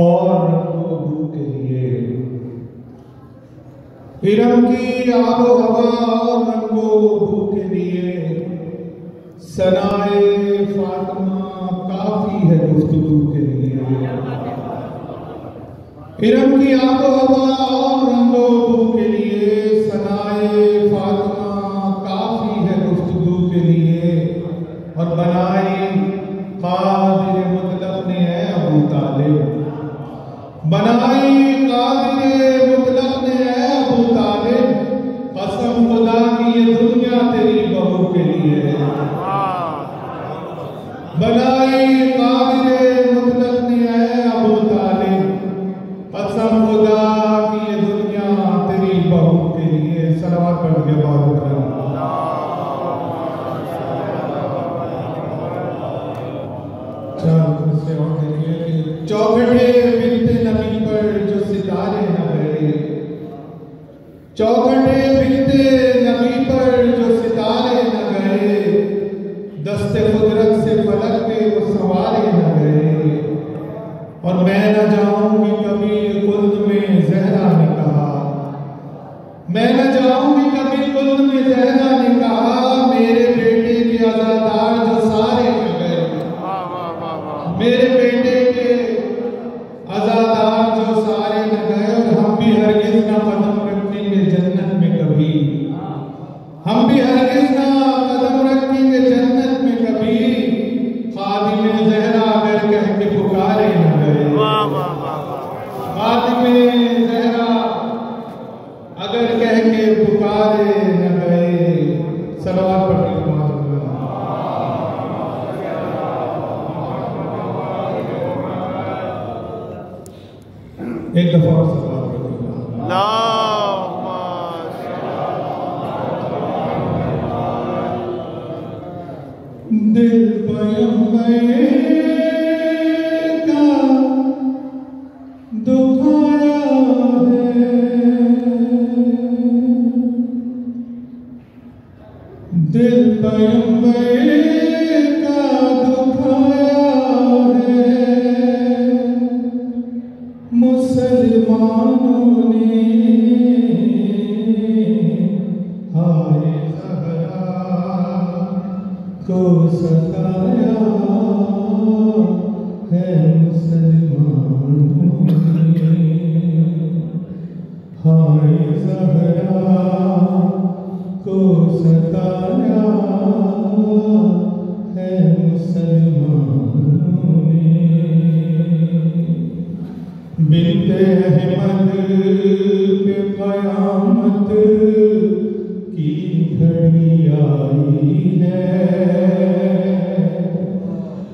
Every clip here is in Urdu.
اور رنگ و بو کے لیے ارم کی آب و ہوا اور رنگ و بو کے لیے ثنائے فاطمہ کافی ہے گفتگو کے لیے. ارم کی آب و ہوا اور رنگ و بو کے لیے ثنائے فاطمہ کافی ہے گفتگو کے لیے. اور بنائی قادر مطلق نے ہے ابو طالب، بنائی قادر مطلق نے ہے ابو طالب. قسم خدا کی یہ دنیا تیری بہو کے لیے ہے. بنائی قادر مطلق نے ہے ابو طالب. قسم خدا کی یہ دنیا تیری بہو کے لیے. صلوات پڑھ کے بعد کریں. چوکھٹے بنت نبی پر جو ستارے نہ گئے، چوکھٹے بنت نبی پر جو ستارے نہ گئے، دست قدرت سے فلک پہ وہ سوارے نہ گئے. اور میں نہ جاؤں گی کبھی خلد میں زہرا نے کہا، میں نہ جاؤں گی کبھی خلد میں زہرا نے کہا. میرے بیٹے کے عزادار جو سارے نہ گئے، میرے بیٹے کے عزادار جو سارے نہ گئے. اور ہم بھی ہرگز نہ قدم رکھیں گے جنت میں کبھی، ہم بھی ہرگز نہ قدم رکھیں گے جنت میں کبھی. خادم زہرا اگر کہہ کے پکارے نہ گئے، خادم زہرا اگر کہہ کے پکارے نہ گئے. صلوات پڑھ کے ایک دفعہ صلوات پڑھ کے دل پیغمبر کا دکھایا ہے، دل پیغمبر کا دکھایا ہے. مسلمانوں نے ہائے زہرا کو ستایا ہے. مسلمانوں نے ہائے زہرا کو ستایا ہے. مسلمانوں نے بنت احمد پہ قیامت کی گھڑی آئی ہے.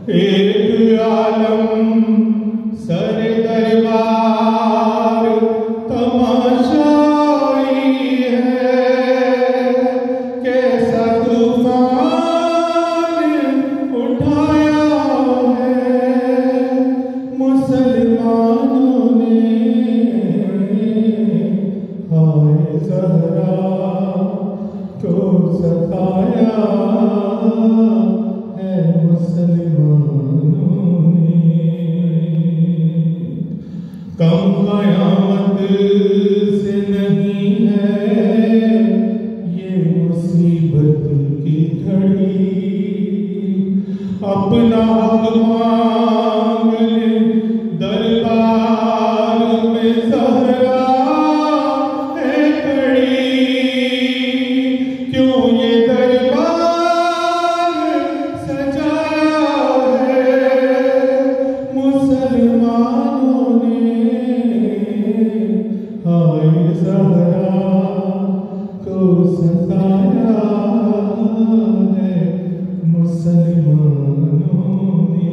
ایک عالم سر دربار تماشائی ہے. کیسا طوفان اٹھایا ہے. مسلمانوں نے ہائے زہرا کو ستایا ہے. مسلمانوں نے کم قیامت سے نہیں ہے یہ مصیبت کی گھڑی. اپنا حق مانگ لے دربار میں زہرا ہے کھڑی. کیوں یہ دربار سجایا ہے. مسلمانوں نے ہائے زہرا کو ستایا ہے. مسلمانوں نے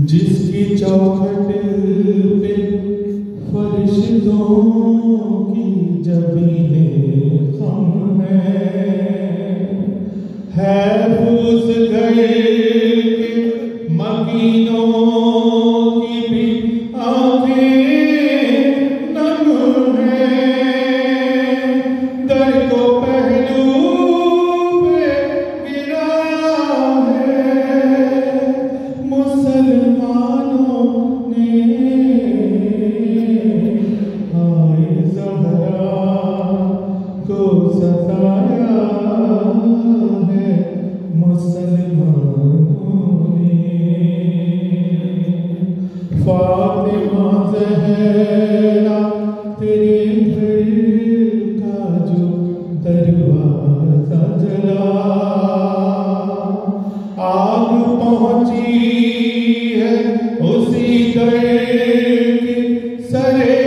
جس کی چوکھٹ پہ فرشتوں کی جبینیں خم ہے پھوس گئے کہ مکینوں کی بھی آنکھیں نم ہیں. در کو پہلو پہ گرا ہے. فاطمہ زہرا تیرے گھر کا جو دروازہ جلا، آگ پہنچی ہے اسی در کی سرے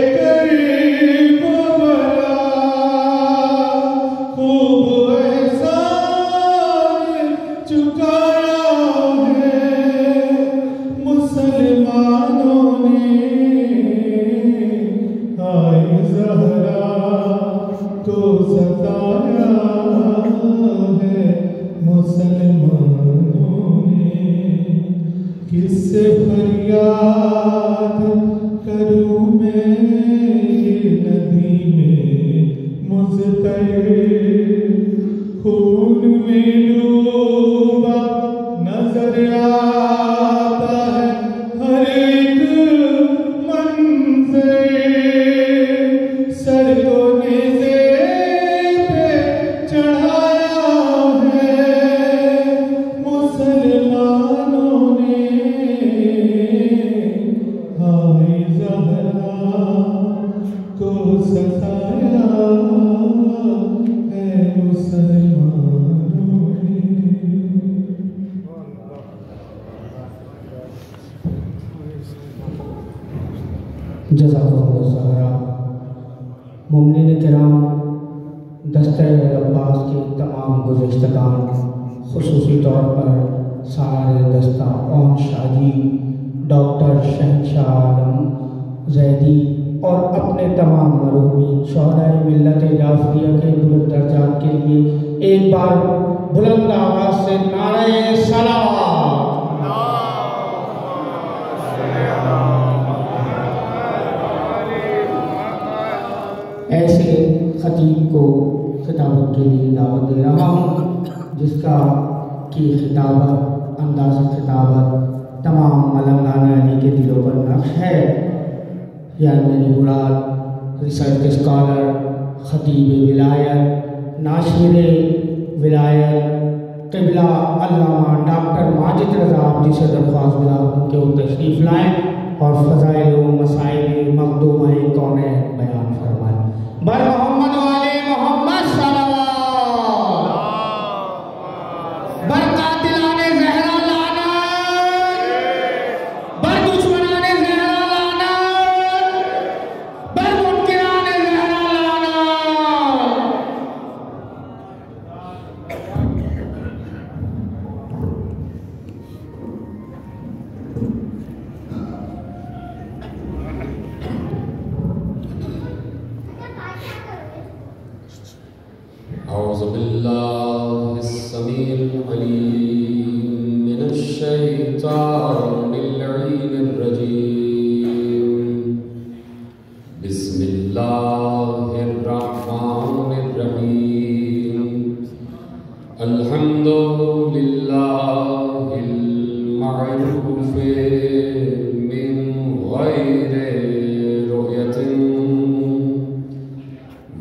مومنین کرام، دستہ عباس کے تمام گزشتگان، خصوصی طور پر سالار دستہ اون شاہ جی، ڈاکٹر شہنشاہ عالم زیدی اور اپنے تمام مرحومین شہدائے ملت جعفریہ کے بلند درجات کے لیے ایک بار بلند آواز سے نعرہ صلوات۔ ایسے خطیب کو خطابت کے لیے دعوت دے رہا ہوں جس کا کی خطابت، انداز خطابت تمام ملنگانہ علی کے دلوں پر نقش ہے، یعنی میری مراد ریسرچ اسکالر، خطیب ولایت، ناشر ولایت قبلہ علامہ ڈاکٹر ماجد رضا آپ جی سے درخواست گزار ہوں کہ وہ تشریف لائیں اور فضائل و مسائل مخدومہ کونین بیان فرمائیں۔ بر محمد والے محمد صلوات، بر قاتلان زہرا لعنت، بر دشمنان زہرا لعنت، بر منکران زہرا لعنت۔ اعوذ باللہ السمیع العلیم من الشیطان اللعین الرجیم، بسم اللہ الرحمن الرحیم، الحمد للہ المعروف من غیر رؤیت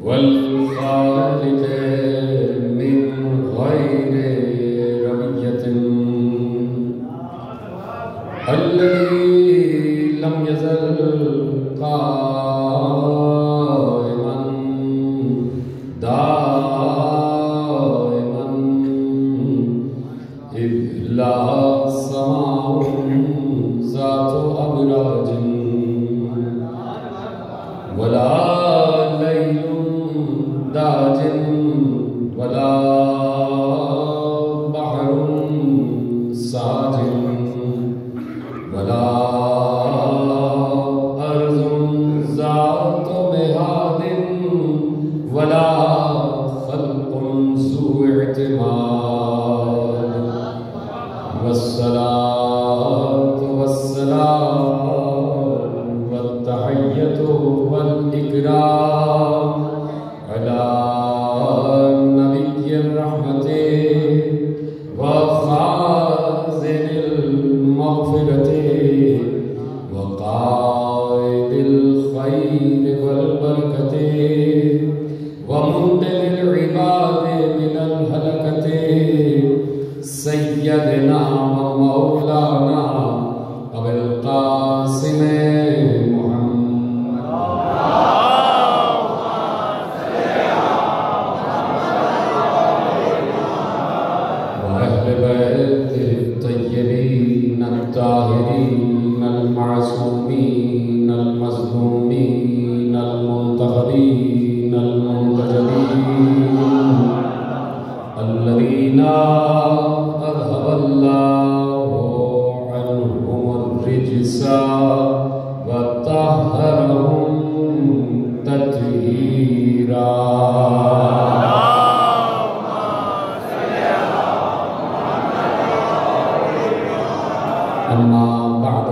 والخالق الذي لم يزل قائما دائما إذ لا سماء ذات أبراج ولا ليل داج ولا بحر ساجٍ ولا أرض ذات مهاد ولا خلق ذو اعتماد، والصلاة والسلام والتحية والإكرام على نبي الرحمة وخازن المغفرة وقائد الخير والبركة ومنقذ العباد من الهلكة، سيدنا ومولانا أبي القاسم الطاهرين المعصومين المظلومين المنتخبين المنتجبين الذين أذهب الله عنهم الرجس وطهرهم تطهيرا. أما بعد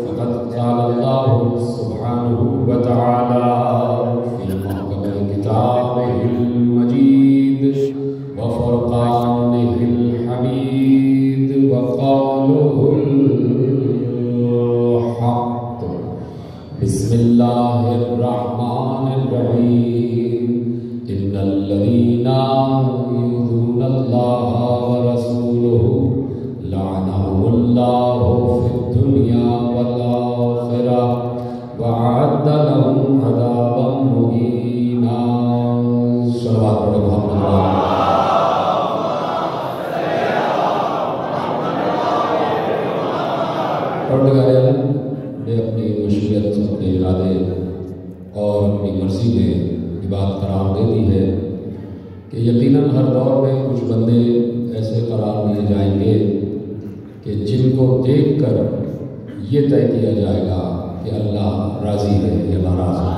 فقد قال الله سبحانه وتعالى في محكم كتابه المجيد وفرقانه الحميد وقوله الحق. بسم الله الرحمن الرحيم. إن الذين يؤذون الله ورسوله لعنهم الله في الدنيا والآخرة وأعد لهم عذابا مهينا. صلوات محمد. پروردگار نے اپنی مشیت، اپنے ارادے اور اپنی مرضی میں یہ بات قرار دے دی ہے کہ یقیناً ہر دور میں کچھ بندے ایسے قرار دیے جائیں گے کہ جن کو دیکھ کر یہ طے کیا جائے گا کہ اللہ راضی ہے یا ناراض ہے.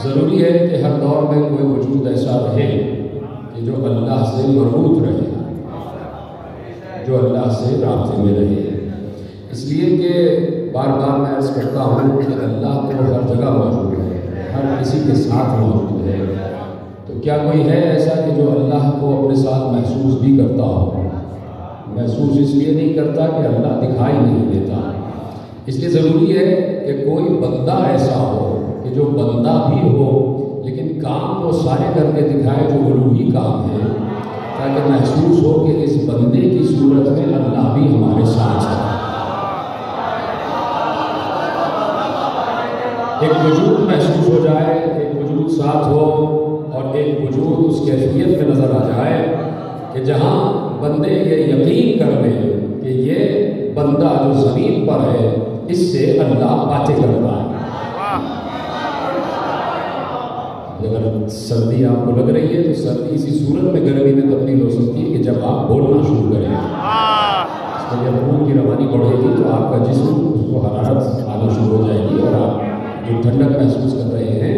ضروری ہے کہ ہر دور میں کوئی وجود ایسا رہے کہ جو اللہ سے مربوط رہے، جو اللہ سے رابطے میں رہے. اس لیے کہ بار بار میں عرض کرتا ہوں کہ اللہ تو ہر جگہ موجود ہے، ہر کسی کے ساتھ موجود ہے. تو کیا کوئی ہے ایسا کہ جو اللہ کو اپنے ساتھ محسوس بھی کرتا ہو؟ محسوس اس لیے نہیں کرتا کہ اللہ دکھائی نہیں دیتا. اس لیے ضروری ہے کہ کوئی بندہ ایسا ہو کہ جو بندہ بھی ہو لیکن کام وہ سارے کر کے دکھائے جو الوہی کام ہے، تاکہ محسوس ہو کہ اس بندے کی صورت میں اللہ بھی ہمارے ساتھ ہے. ایک وجود محسوس ہو جائے، ایک وجود ساتھ ہو اور ایک وجود اس کیفیت میں نظر آ جائے کہ جہاں بندے یہ یقین کر لیں کہ یہ بندہ جو زمین پر ہے اس سے اللہ باتیں کرتا ہے. اگر سردی آپ کو لگ رہی ہے تو سردی اسی صورت میں گرمی میں تبدیل ہو سکتی ہے کہ جب آپ بولنا شروع کریں. اس میں جب خون کی روانی بڑھے گی تو آپ کا جسم اس کو حرارت آنا شروع ہو جائے گی اور آپ جو ٹھنڈک محسوس کر رہے ہیں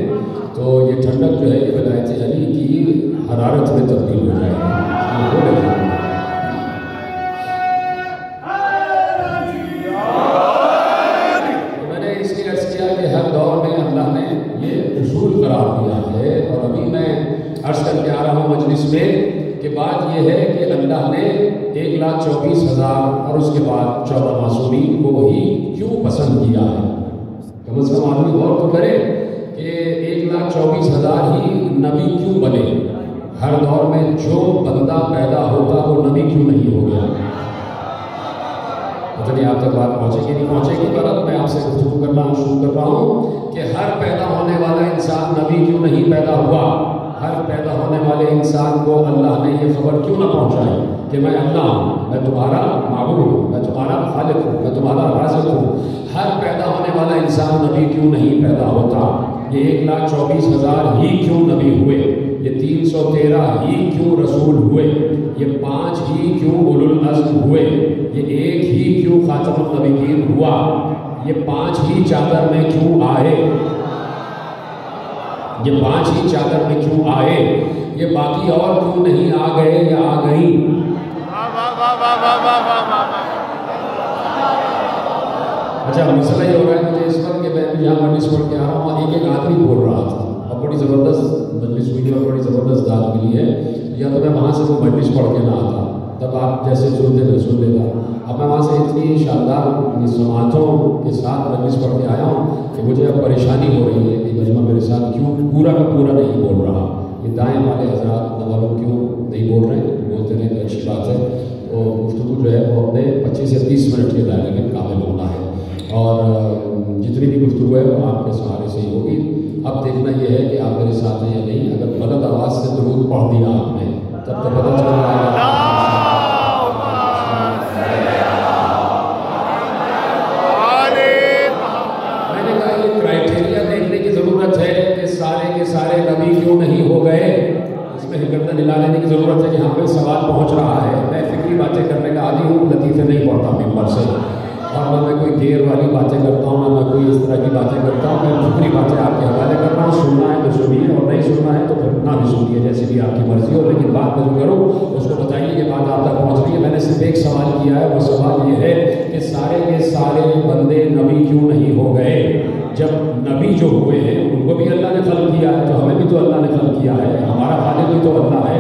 تو یہ ٹھنڈک جو ہے یہ ولایت علی کی حرارت میں تبدیل ہو جائے گی. میں نے اس لیے عرض کیا کہ ہر دور میں اللہ نے یہ اصول قرار دیا ہے. اور ابھی میں عرض کر کے آ رہا ہوں مجلس میں کہ بات یہ ہے کہ اللہ نے 1,24,000 اور اس کے بعد 14 معصومین کو ہی کیوں پسند کیا ہے. کم از کم آدمی غور تو کرے کہ 1,24,000 ہی نبی کیوں بنے. ہر دور میں جو بندہ پیدا ہوتا وہ نبی کیوں نہیں ہو گیا؟ پتہ نہیں آپ تک بات پہنچے گی نہیں پہنچے گی، پر اب میں آپ سے گفتگو کرنا شروع کر رہا ہوں کہ ہر پیدا ہونے والا انسان نبی کیوں نہیں پیدا ہوا؟ ہر پیدا ہونے والے انسان کو اللہ نے یہ خبر کیوں نہ پہنچائی کہ میں اللہ ہوں، میں تمہارا معبود ہوں، میں تمہارا خالق ہوں، میں تمہارا رازق ہوں. ہر پیدا ہونے والا انسان نبی کیوں نہیں پیدا ہوتا؟ یہ 1,24,000 ہی کیوں نبی ہوئے؟ یہ 313 ہی کیوں رسول ہوئے؟ یہ 5 ہی کیوں اولو العزم ہوئے؟ یہ 1 ہی کیوں خاتم النبیین ہوا؟ یہ 5 ہی چادر میں کیوں آئے؟ یہ 5 ہی چادر میں کیوں آئے؟ یہ باقی اور کیوں نہیں آ گئے یا آ گئی؟ اچھا مسئلہ یہ ہو رہا ہے مجھے اس وقت کہ میں یہاں مجلس پڑھ کے آ رہا ہوں، ایک آدمی بول رہا تھا اور بڑی زبردست مجلس ہوئی اور بڑی زبردست داد ملی ہے. یا تو میں وہاں سے وہ مجلس پڑھ کے نہ آتا، تب آپ جیسے سنتے میں سن لیتا. اب میں وہاں سے اتنی شاندار سماعتوں کے ساتھ مجلس پڑھ کے آیا ہوں کہ مجھے اب پریشانی ہو رہی ہے کہ مجمع میرے ساتھ کیوں پورا کا پورا نہیں بول رہا. یہ دائیں والے حضرات نوالوں کیوں نہیں بول رہے؟ بولتے رہے تو اچھی بات ہے. تو گفتگو جو ہے وہ اپنے 25 سے 30 منٹ کے دائرے میں کامل ہونا ہے اور جتنی بھی گفتگو ہے وہ آپ کے سہارے سے ہی ہوگی. اب دیکھنا یہ ہے کہ آپ میرے ساتھ ہیں یا نہیں. اگر غلط آواز سے درود پڑھ دیا آپ نے تب تو پتہ چل رہا ہے پیغمبر سے. اور نہ میں کوئی دیر والی باتیں کرتا ہوں، نہ میں کوئی اس طرح کی باتیں کرتا ہوں. میں دوسری باتیں آپ کے حوالے کر رہا ہوں. سننا ہے تو سنیے، اور نہیں سننا ہے تو پھر نہ بھی سنیے، جیسے بھی آپ کی مرضی ہو. لیکن بات میں جو کروں اس کو بتائیے کہ بات آپ تک پہنچ رہی ہے. میں نے صرف ایک سوال کیا ہے، وہ سوال یہ ہے کہ سارے کے سارے بندے نبی کیوں نہیں ہو گئے؟ جب نبی جو ہوئے ہیں ان کو بھی اللہ نے خلق کیا ہے، تو ہمیں بھی تو اللہ نے خلق کیا ہے، ہمارا خالق بھی تو اللہ ہے.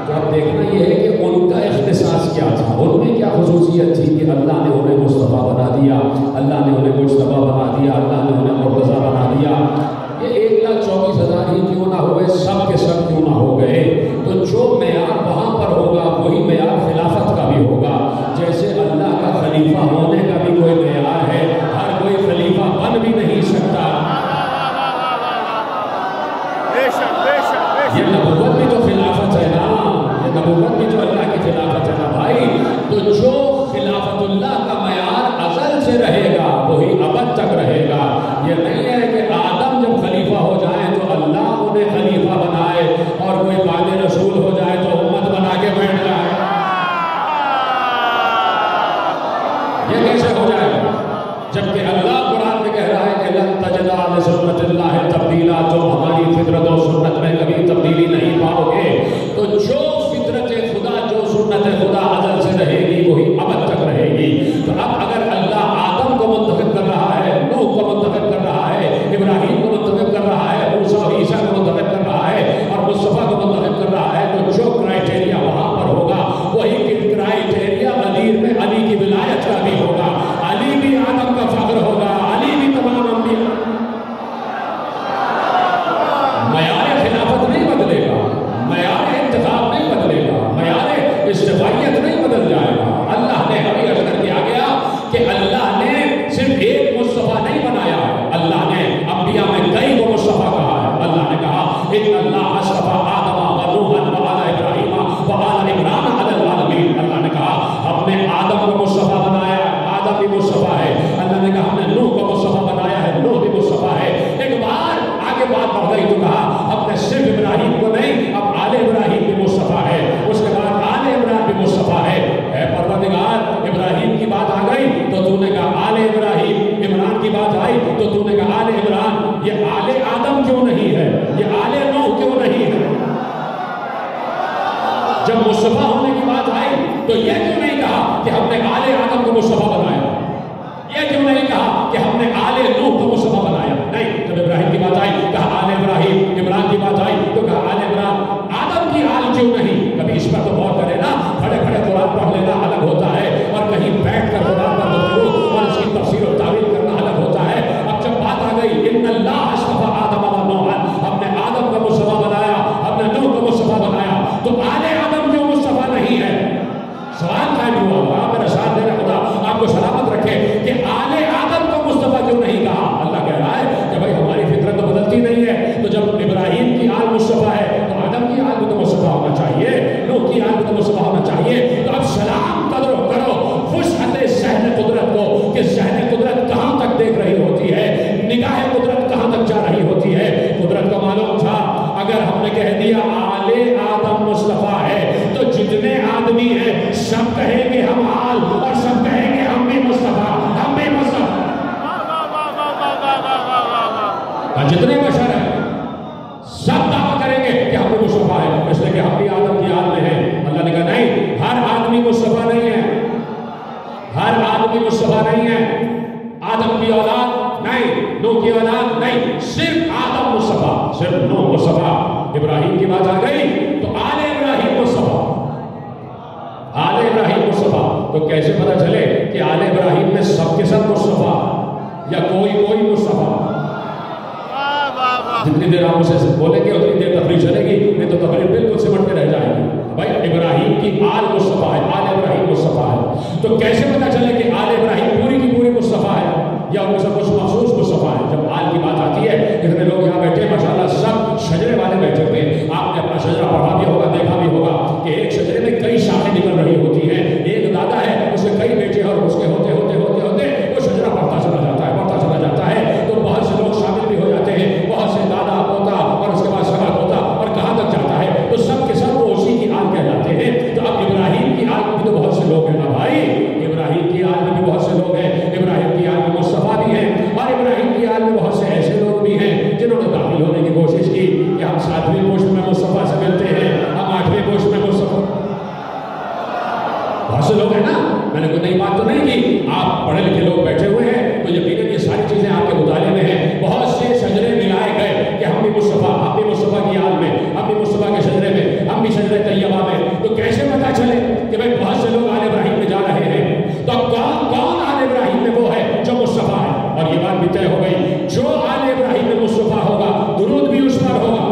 تو اب دیکھنا یہ ہے کہ ان کا اختصاص کیا تھا، ان میں کیا خصوصیت تھی کہ اللہ نے انہیں مصطفیٰ بنا دیا، اللہ نے انہیں مجتبیٰ بنا دیا، اللہ نے انہیں مرتضیٰ بنا دیا. یہ 1,24,000 ہی کیوں نہ ہوئے، سب کے سب کیوں نہ ہو گئے؟ تو جو معیار وہاں پر ہوگا وہی معیار خلافت کا بھی ہوگا. جیسے اللہ کا خلیفہ ہونے کا بھی کوئی معیار ہے، ہر کوئی خلیفہ بن بھی نہیں سکتا. یہ نبوت بھی تو خلافت ہے نا، یہ نبوت بھی تو اللہ کی خلافت ہے نا بھائی. تو جو خلافت اللہ کا معیار ازل سے رہے گا وہی ابد تک رہے گا. یہ نہیں ہے کہ آدم جب خلیفہ ہو جائے تو اللہ انہیں خلیفہ بنائے اور کوئی بعد رسول ہو جائے تو امت بنا کے بیٹھ جائے. یہ کیسے ہو جائے گا جبکہ اللہ قرآن میں کہہ رہا ہے کہ لن تجد لسنت اللہ تبدیلا، جو ہماری فطرت و سنت میں کبھی تبدیلی نہیں پاؤ گے. تو جو فطرت خدا، جو سنت خدا ازل سے رہے گی وہی ابد تک رہے گی. تو اب اگر اللہ آدم کو منتخب کر رہا ہے، نوح کو منتخب کر رہا ہے، ابراہیم کو منتخب کر رہا ہے، موسیٰ اور عیسیٰ کو منتخب کر رہا ہے اور مصطفیٰ کو منتخب کر رہا ہے، تو جو کرائٹیریا وہاں پر ہوگا وہی کرائٹیریا علی میں علی کی ولایت کا بھی ہوگا. علی بھی آدم کا فخر ہوگا، علی بھی تمام انبیاء. معیار خلافت نہیں بدلے گا، معیار انتخاب نہیں بدلے گا، معیار استفائیت نہیں بدل جائے گا. اللہ نے ابھی اذکر کیا گیا کہ اللہ نے صرف ایک مصطفیٰ نہیں بنایا، اللہ نے انبیاء میں کئی کو مصطفیٰ کہا ہے. اللہ نے کہا ان اللہ اصطفیٰ آدم و نوحا و آل ابراہیم و آل عمران علی العالمین. اللہ نے کہا ہم نے آدم کو مصطفیٰ بنایا، آدم بھی مصطفیٰ ہے. اللہ نے کہا ہم نے نوح کو مصطفیٰ بنایا ہے، نوح بھی مصطفیٰ ہے. ایک بار آگے بات بڑھ گئی تو کہا ہم نے صرف ابراہیم کو نہیں، اب آل ابراہیم بھی مصطفیٰ ہے. اس کے بعد آل عمران بھی مصطفیٰ ہے. اے پروردگار، ابراہیم کی بات آ گئی تو تو نے کہا آل ابراہیم، عمران کی بات آئی تو تو نے کہا آل عمران. یہ آل آدم کیوں نہیں ہے؟ یہ آل نوح کیوں نہیں ہے؟ جب مصطفیٰ ہونے کی بات آئی تو یہ کیوں نہیں کہا کہ ہم نے آل آدم کو مصطفیٰ بنایا؟ یہ کیوں نہیں کہا کہ ہم نے آل نوح کو مصطفیٰ بنایا؟ نہیں، جب ابراہیم کی بات آئی کہا آل ابراہیم، عمران کی بات آئی تو کہا آل عمران. آدم کی آل کیوں نہیں؟ کبھی اس پر تو غور کرے نا. کھڑے کھڑے قرآن پڑھ لینا الگ ہوتا ہے اور کہیں بیٹھ کر قرآن پر گفتگو اور اس کی تفسیر و تعویل کرنا الگ ہوتا ہے. اب جب بات آ گئی ان اللہ اصطفیٰ آدم و نوحا، ہم نے آدم کو مصطفیٰ بنایا، ہم نے نوح کو مصطفیٰ بنایا، تو آل آدم کیوں مصطفیٰ نہیں ہے؟ سوال قائم ہوا. میرا ساتھ دے رہا خدا آپ کو سلامت رکھے کہ آل آدم کو مصطفیٰ کیوں نہیں کہا؟ اللہ کہہ رہا ہے کہ بھائی ہماری فطرت تو بدلتی نہیں ہے. تو جب ابراہیم کی آل مصطفیٰ ہے تو آدم کی آل بھی تو مصطفیٰ ہونا چاہیے، نوح کی آل بھی تو مصطفیٰ ہونا چاہیے. تو اب سلام کرو وسعت ذہن قدرت کو کہ ذہن قدرت کہاں تک دیکھ رہی ہوتی ہے، نگاہ قدرت کہاں تک جا رہی ہوتی ہے. قدرت کو معلوم تھا اگر ہم نے کہہ دیا آل آدم مصطفیٰ ہے تو جتنے آدمی ہیں سب کہیں گے ہم آل اور سب کہیں گے ہم بھی مصطفیٰ، ہم بھی مصطفیٰ. جتنے بشر ہیں سب دعویٰ کریں گے کہ ہم بھی مصطفیٰ ہیں، اس لیے کہ ہم بھی آدم کی آل میں ہیں. اللہ نے کہا نہیں، ہر آدمی مصطفیٰ نہیں ہے، ہر آدمی مصطفیٰ نہیں ہے. آدم کی اولاد نہیں، نوح کی اولاد نہیں، صرف آدم مصطفیٰ، صرف نوح مصطفیٰ. ابراہیم کی بات آ گئی تو آل ابراہیم مصطفیٰ، آل ابراہیم مصطفیٰ. تو کیسے پتہ چلے کہ آل ابراہیم میں سب کے سب مصطفیٰ یا کوئی مصطفیٰ؟ جتنی دیر آپ اسے بولیں گے اتنی دیر تقریر چلے گی، نہیں تو تقریر بالکل سمٹ کے رہ جائے گی. بھائی ابراہیم کی آل مصطفیٰ ہے، آل ابراہیم مصطفیٰ ہے. تو کیسے پتہ چلے کہ آل ابراہیم پوری کی پوری مصطفیٰ ہے یا ان میں سے کچھ مخصوص مصطفیٰ ہے؟ جب آل کی بات آتی ہے، اتنے لوگ یہاں بیٹھے ماشاءاللہ سب شجرے والے بیٹھے ہوئے. آپ نے اپنا شجرا پڑھا بھی ہوگا، دیکھا بھی ہوگا کہ ایک شجرے میں کئی شاخیں نکل رہی ہوتی ہیں. ایک دادا ہے، اس کے کئی بیٹے اور اس کے ہوتے ہوتے ہوتے ہوتے وہ شجرا بڑھتا چلا جاتا ہے، بڑھتا چلا جاتا ہے. تو بہت سے لوگ شامل بھی ہو جاتے ہیں، بہت سے دادا پوتا اور اس کے بعد سگا پوتا اور کہاں تک جاتا ہے. تو سب کے سب وہ اسی کی آل کہلاتے ہیں. تو اب ابراہیم کی آل میں بھی تو بہت سے لوگ ہیں نا بھائی، ابراہیم کی آل میں بھی نئی بات تو نہیں کی. آپ پڑھے لکھے لوگ بیٹھے ہوئے ہیں تو یقیناً یہ ساری چیزیں آپ کے مطالعے میں ہیں. بہت سے شجرے ملائے گئے کہ ہم بھی مصطفیٰ، ہم بھی مصطفیٰ کی یاد میں، ہم بھی مصطفیٰ کے شجرے میں، ہم بھی شجرے طیبہ میں. تو کیسے پتا چلے کہ بھائی بہت سے لوگ آل ابراہیم میں جا رہے ہیں؟ تو کون آل ابراہیم میں وہ ہے جو مصطفیٰ ہے؟ اور یہ بات بھی طے ہو گئی، جو آل ابراہیم میں مصطفیٰ ہوگا درود بھی اس پر ہوگا.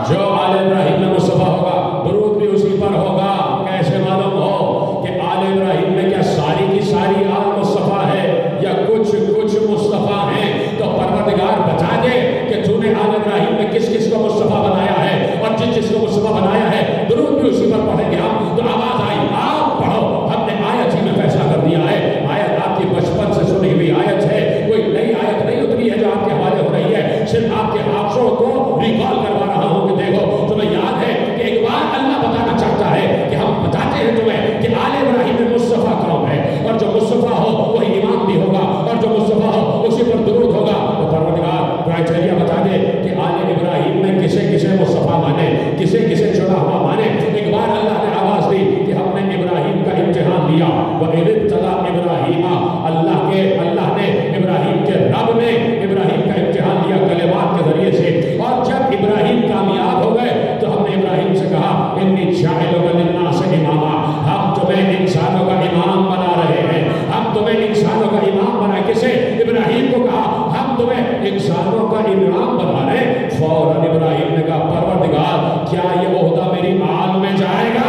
جو آل ابراہیم میں مصطفیٰ ہوگا درود بھی اسی پر ہوگا. کیسے معلوم ہو کہ آل ابراہیم میں کیا ساری کی ساری آل مصطفیٰ ہے یا کچھ مصطفیٰ ہیں؟ تو پروردگار بتا دے کہ تو نے آل ابراہیم میں کس کس کو مصطفیٰ بنایا ہے، اور جس کو مصطفیٰ بنایا ہے درود بھی اسی پر پڑھیں گے ہم. تو آواز آئی آپ پڑھو. ہم نے آیت ہی میں فیصلہ کر دیا ہے. آیت آپ کی بچپن سے سنی ہوئی آیت ہے، کوئی نئی آیت نہیں اتری ہے جو آپ کے حوالے ہو رہی ہے. صرف آپ کے حافظوں کو ریکال کروا رہا ہوں کہ دیکھو تمہیں یاد ہے کہ ایک بار اللہ بتانا چاہتا ہے کہ ہم بتاتے ہیں تمہیں کہ آل ابراہیم میں مصطفیٰ کون ہے، اور جو مصطفیٰ ہو وہی امام بھی ہوگا، اور جو مصطفیٰ ہو اسی پر درود ہوگا. تو پروردگار کرائٹیریا بتا دے کہ آل ابراہیم میں کسے مصطفیٰ مانے، کسے چنا ہوا مانے. ایک بار اللہ نے آواز دی کہ ہم نے ابراہیم کا امتحان لیا. وَإِذِ ابْتَلَىٰ إِبْرَاهِيمَ، اللہ نے ابراہیم کے رب نے ابراہیم کا امتحان لیا کلمات کے ذریعے سے. اور جب ابراہیم کامیاب ہو گئے تو ہم نے ابراہیم سے کہا انی جاعلک للناس اماما، ہم تمہیں انسانوں کا امام بنا رہے ہیں. ہم تمہیں انسانوں کا امام بنا. کسے؟ ابراہیم کو کہا ہم تمہیں انسانوں کا امام بنا رہے ہیں. فوراً ابراہیم نے کہا پروردگار کیا یہ عہدہ میری آل میں جائے گا؟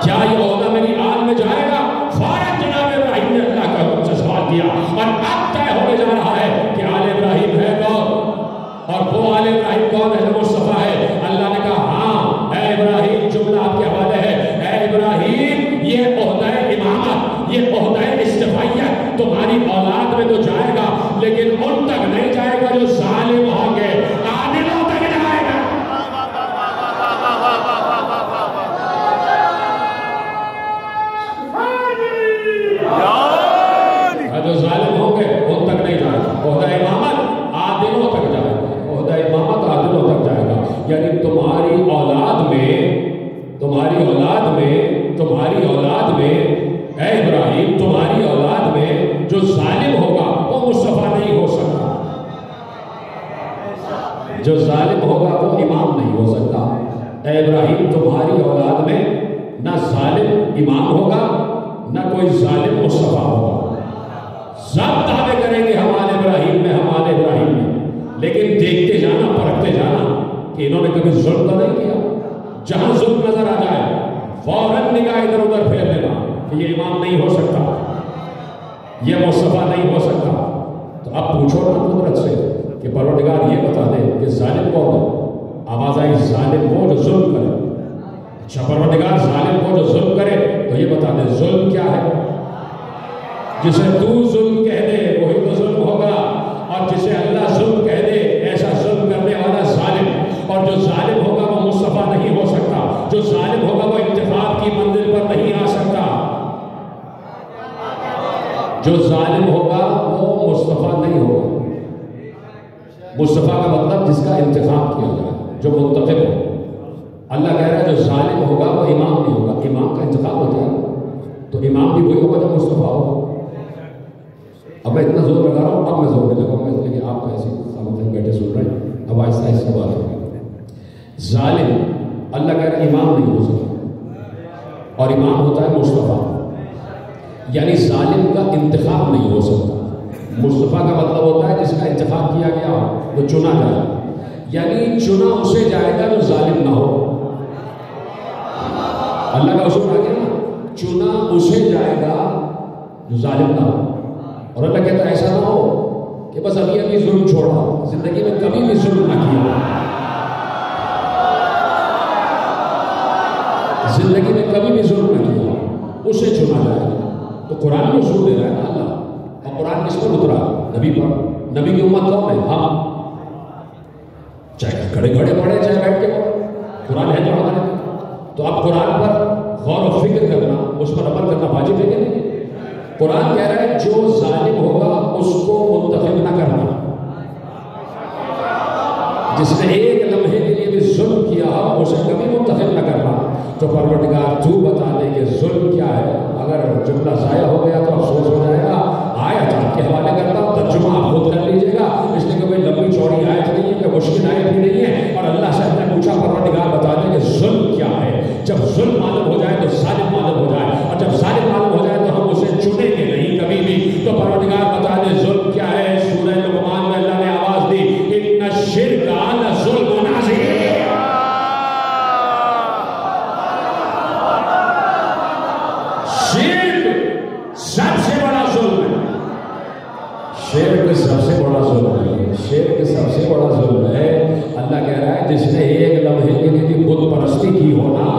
کیا یہ عہدہ میری آل میں جائے گا؟ فوراً جناب ابراہیم نے اللہ کا حکم سے سوال کیا. اور اب طے ہونے جا رہا ہے کہ آل ابراہیم ہے کون، اور وہ آل ابراہیم کون ہے جو مصطفیٰ ہے. اللہ نے کہا ہاں اے ابراہیم، جملہ آپ کے حوالے ہے. اے ابراہیم، یہ عہدہ امامت، یہ عہدہ استفائیت تمہاری اولاد میں تو جائے گا، لیکن ان تک نہیں جائے گا جو ظالم ہوں گے، عادلوں تک جائے گا. جو ظالم ہوں گے ان تک نہیں جائے گا. عہدہ امامت عادلوں تک جائے گا. عہدہ امامت عادلوں تک جائے گا. یعنی تمہاری اولاد میں اے ابراہیم، تمہاری اولاد میں جو ظالم ہوگا وہ مصطفیٰ نہیں ہو سکتا. جو ظالم ہوگا وہ امام نہیں ہو سکتا. اے ابراہیم، تمہاری اولاد میں نہ ظالم امام ہوگا نہ کوئی ظالم مصطفیٰ ہوگا. سب دعوے کریں گے ہم آل ابراہیم میں، ہم آل ابراہیم میں، لیکن دیکھتے جانا، پرکھتے جانا کہ انہوں نے کبھی ظلم تو نہیں کیا. جہاں ظلم نظر آ جائے فوراً نگاہ ادھر ادھر پھیر لینا کہ یہ امام نہیں ہو سکتا، یہ مصطفیٰ نہیں ہو سکتا. تو اب پوچھو نا قدرت سے کہ پروردگار یہ بتا دے کہ ظالم کون ہے. آواز آئی ظالم وہ جو ظلم کرے. اچھا پروردگار ظالم کو جو ظلم کرے تو یہ بتا دے ظلم کیا ہے. جسے تو ظلم کہہ دے وہی تو ظلم ہوگا، اور جسے اللہ ظلم کہہ دے ایسا ظلم کرنے والا ظالم. اور جو ظالم ہوگا وہ مصطفیٰ نہیں ہو سکتا. جو ظالم ہوگا وہ اتفاق کی منزل پر نہیں آ سکتا. جو ظالم ہوگا وہ مصطفیٰ نہیں ہوگا. مصطفیٰ کا مطلب جس کا انتخاب کیا جائے، جو منتخب ہو. اللہ کہہ رہا ہے جو ظالم ہوگا وہ امام نہیں ہوگا. امام کا انتخاب ہوتا ہے تو امام بھی وہی ہوگا جو مصطفیٰ ہوگا. اب میں اتنا زور لگا رہا ہوں، اب میں زور نہیں لگاؤں گا لیکن آپ تو ایسے خاموش بیٹھے سن رہے ہیں. اب آہستہ آہستہ بات ہوگی. ظالم اللہ کہہ رہا ہے امام نہیں ہو سکتا، اور امام ہوتا ہے مصطفیٰ. یعنی ظالم کا انتخاب نہیں ہو سکتا. مصطفیٰ کا مطلب ہوتا ہے جس کا انتخاب کیا گیا وہ چنا جائے. یعنی چنا اسے جائے گا جو ظالم نہ ہو. اللہ کا اصول آ گیا نا، چنا اسے جائے گا جو ظالم نہ ہو. اور اللہ کہتا ہے ایسا نہ ہو کہ بس ابھی ظلم چھوڑا، زندگی میں کبھی بھی ظلم نہ کیا، زندگی میں کبھی بھی ظلم نہ کیا، اسے چنا جائے گا. تو قرآن میں اصول دے رہا ہے نا اللہ. اور قرآن کس پر اترا؟ نبی پر. نبی کی امت کون ہے؟ ہم. چاہے کھڑے کھڑے پڑھے چاہے بیٹھ کے پڑھے، قرآن ہے جو ہمارے. تو اب قرآن پر غور و فکر کرنا، اس پر عمل کرنا واجب ہے کہ نہیں؟ قرآن کہہ رہا ہے جو ظالم ہوگا اس کو منتخب نہ کرنا. جس نے ایک لمحے کے لیے بھی ظلم کیا ہم اسے کبھی منتخب نہ کرنا. تو پروردگار تو بتا دے کہ ظلم کیا ہے. اگر جملہ ضائع ہو گیا تو افسوس ہو جائے گا. آیت آپ کے حوالے کرتا ہوں, ترجمہ آپ خود کر لیجیے گا, اس لیے کہ کوئی لمبی چوڑی آیت نہیں ہے, کہ مشکل آیت بھی نہیں ہے. اور اللہ سے ہم نے پوچھا پروردگار بتا دے کہ ظلم کیا ہے. جب ظلم معلوم ہو جائے تو ظالم معلوم ہو جائے, اور جب ظالم معلوم ہو جائے تو ہم اسے چنیں گے نہیں کبھی بھی. تو پروردگار بتا دے ظلم کیا ہے. سورہ لقمان میں اللہ نے آواز دی, ان الشرک لظلم عظیم. سب سے بڑا ظلم ہے. شرک سب سے بڑا ظلم ہے. شرک سب سے بڑا ظلم ہے. اللہ کہہ رہا ہے جس نے ایک لمحے کے لیے بھی بت پرستی کی ہو نا,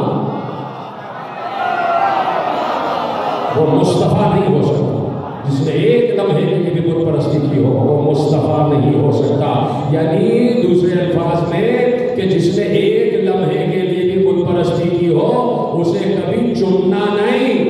وہ مصطفیٰ نہیں ہو سکتا. جس نے ایک لمحے کے لیے بھی بت پرستی کی ہو وہ مصطفیٰ نہیں ہو سکتا. یعنی دوسرے الفاظ میں کہ جس نے ایک لمحے کے لیے بھی بت پرستی کی ہو اسے کبھی چننا نہیں.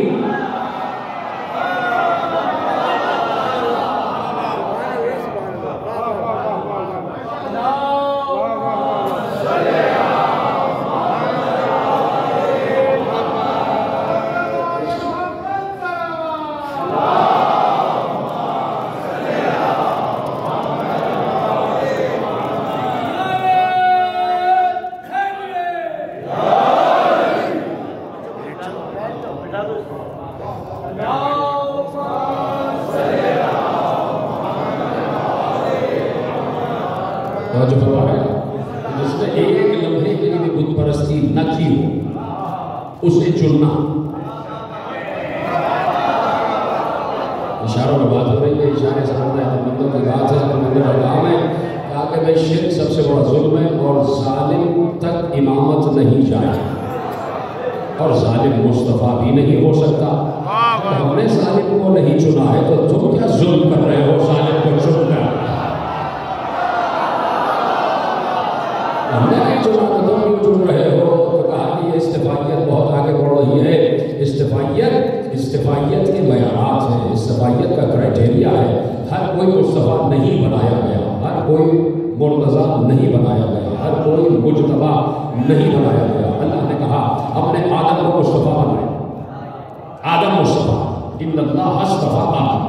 جو بتا رہا ہے جس نے ایک لمحے کے لیے بھی بت پرستی نہ کی ہو اسے چننا. اشاروں میں بات ہو رہی ہے, اشارے سے بندہ بندوں کی بات ہے. بندے کا کام ہے کہا کہ بھائی شرک سب سے بڑا ظلم ہے اور ظالم تک امامت نہیں جائے اور ظالم مصطفیٰ بھی نہیں ہو سکتا. ہم نے ظالم کو نہیں چنا ہے تو تم کیا ظلم کر رہے ہو ظالم کو چن کر. ہم نے نہیں چنا تو تم کیوں چن رہے ہو. تو کہا کہ یہ استفائیت بہت آگے بڑھ رہی ہے. استفائیت کے معیارات ہیں, استفائیت کا کرائٹیریا ہے. ہر کوئی مصطفیٰ نہیں بنایا گیا, ہر کوئی مرتضیٰ نہیں بنایا گیا, ہر کوئی مجتبیٰ نہیں بنایا گیا. اللہ نے کہا ہم نے آدم کو مصطفیٰ بنایا. آدم مصطفیٰ, ان اللہ اصطفیٰ آدم,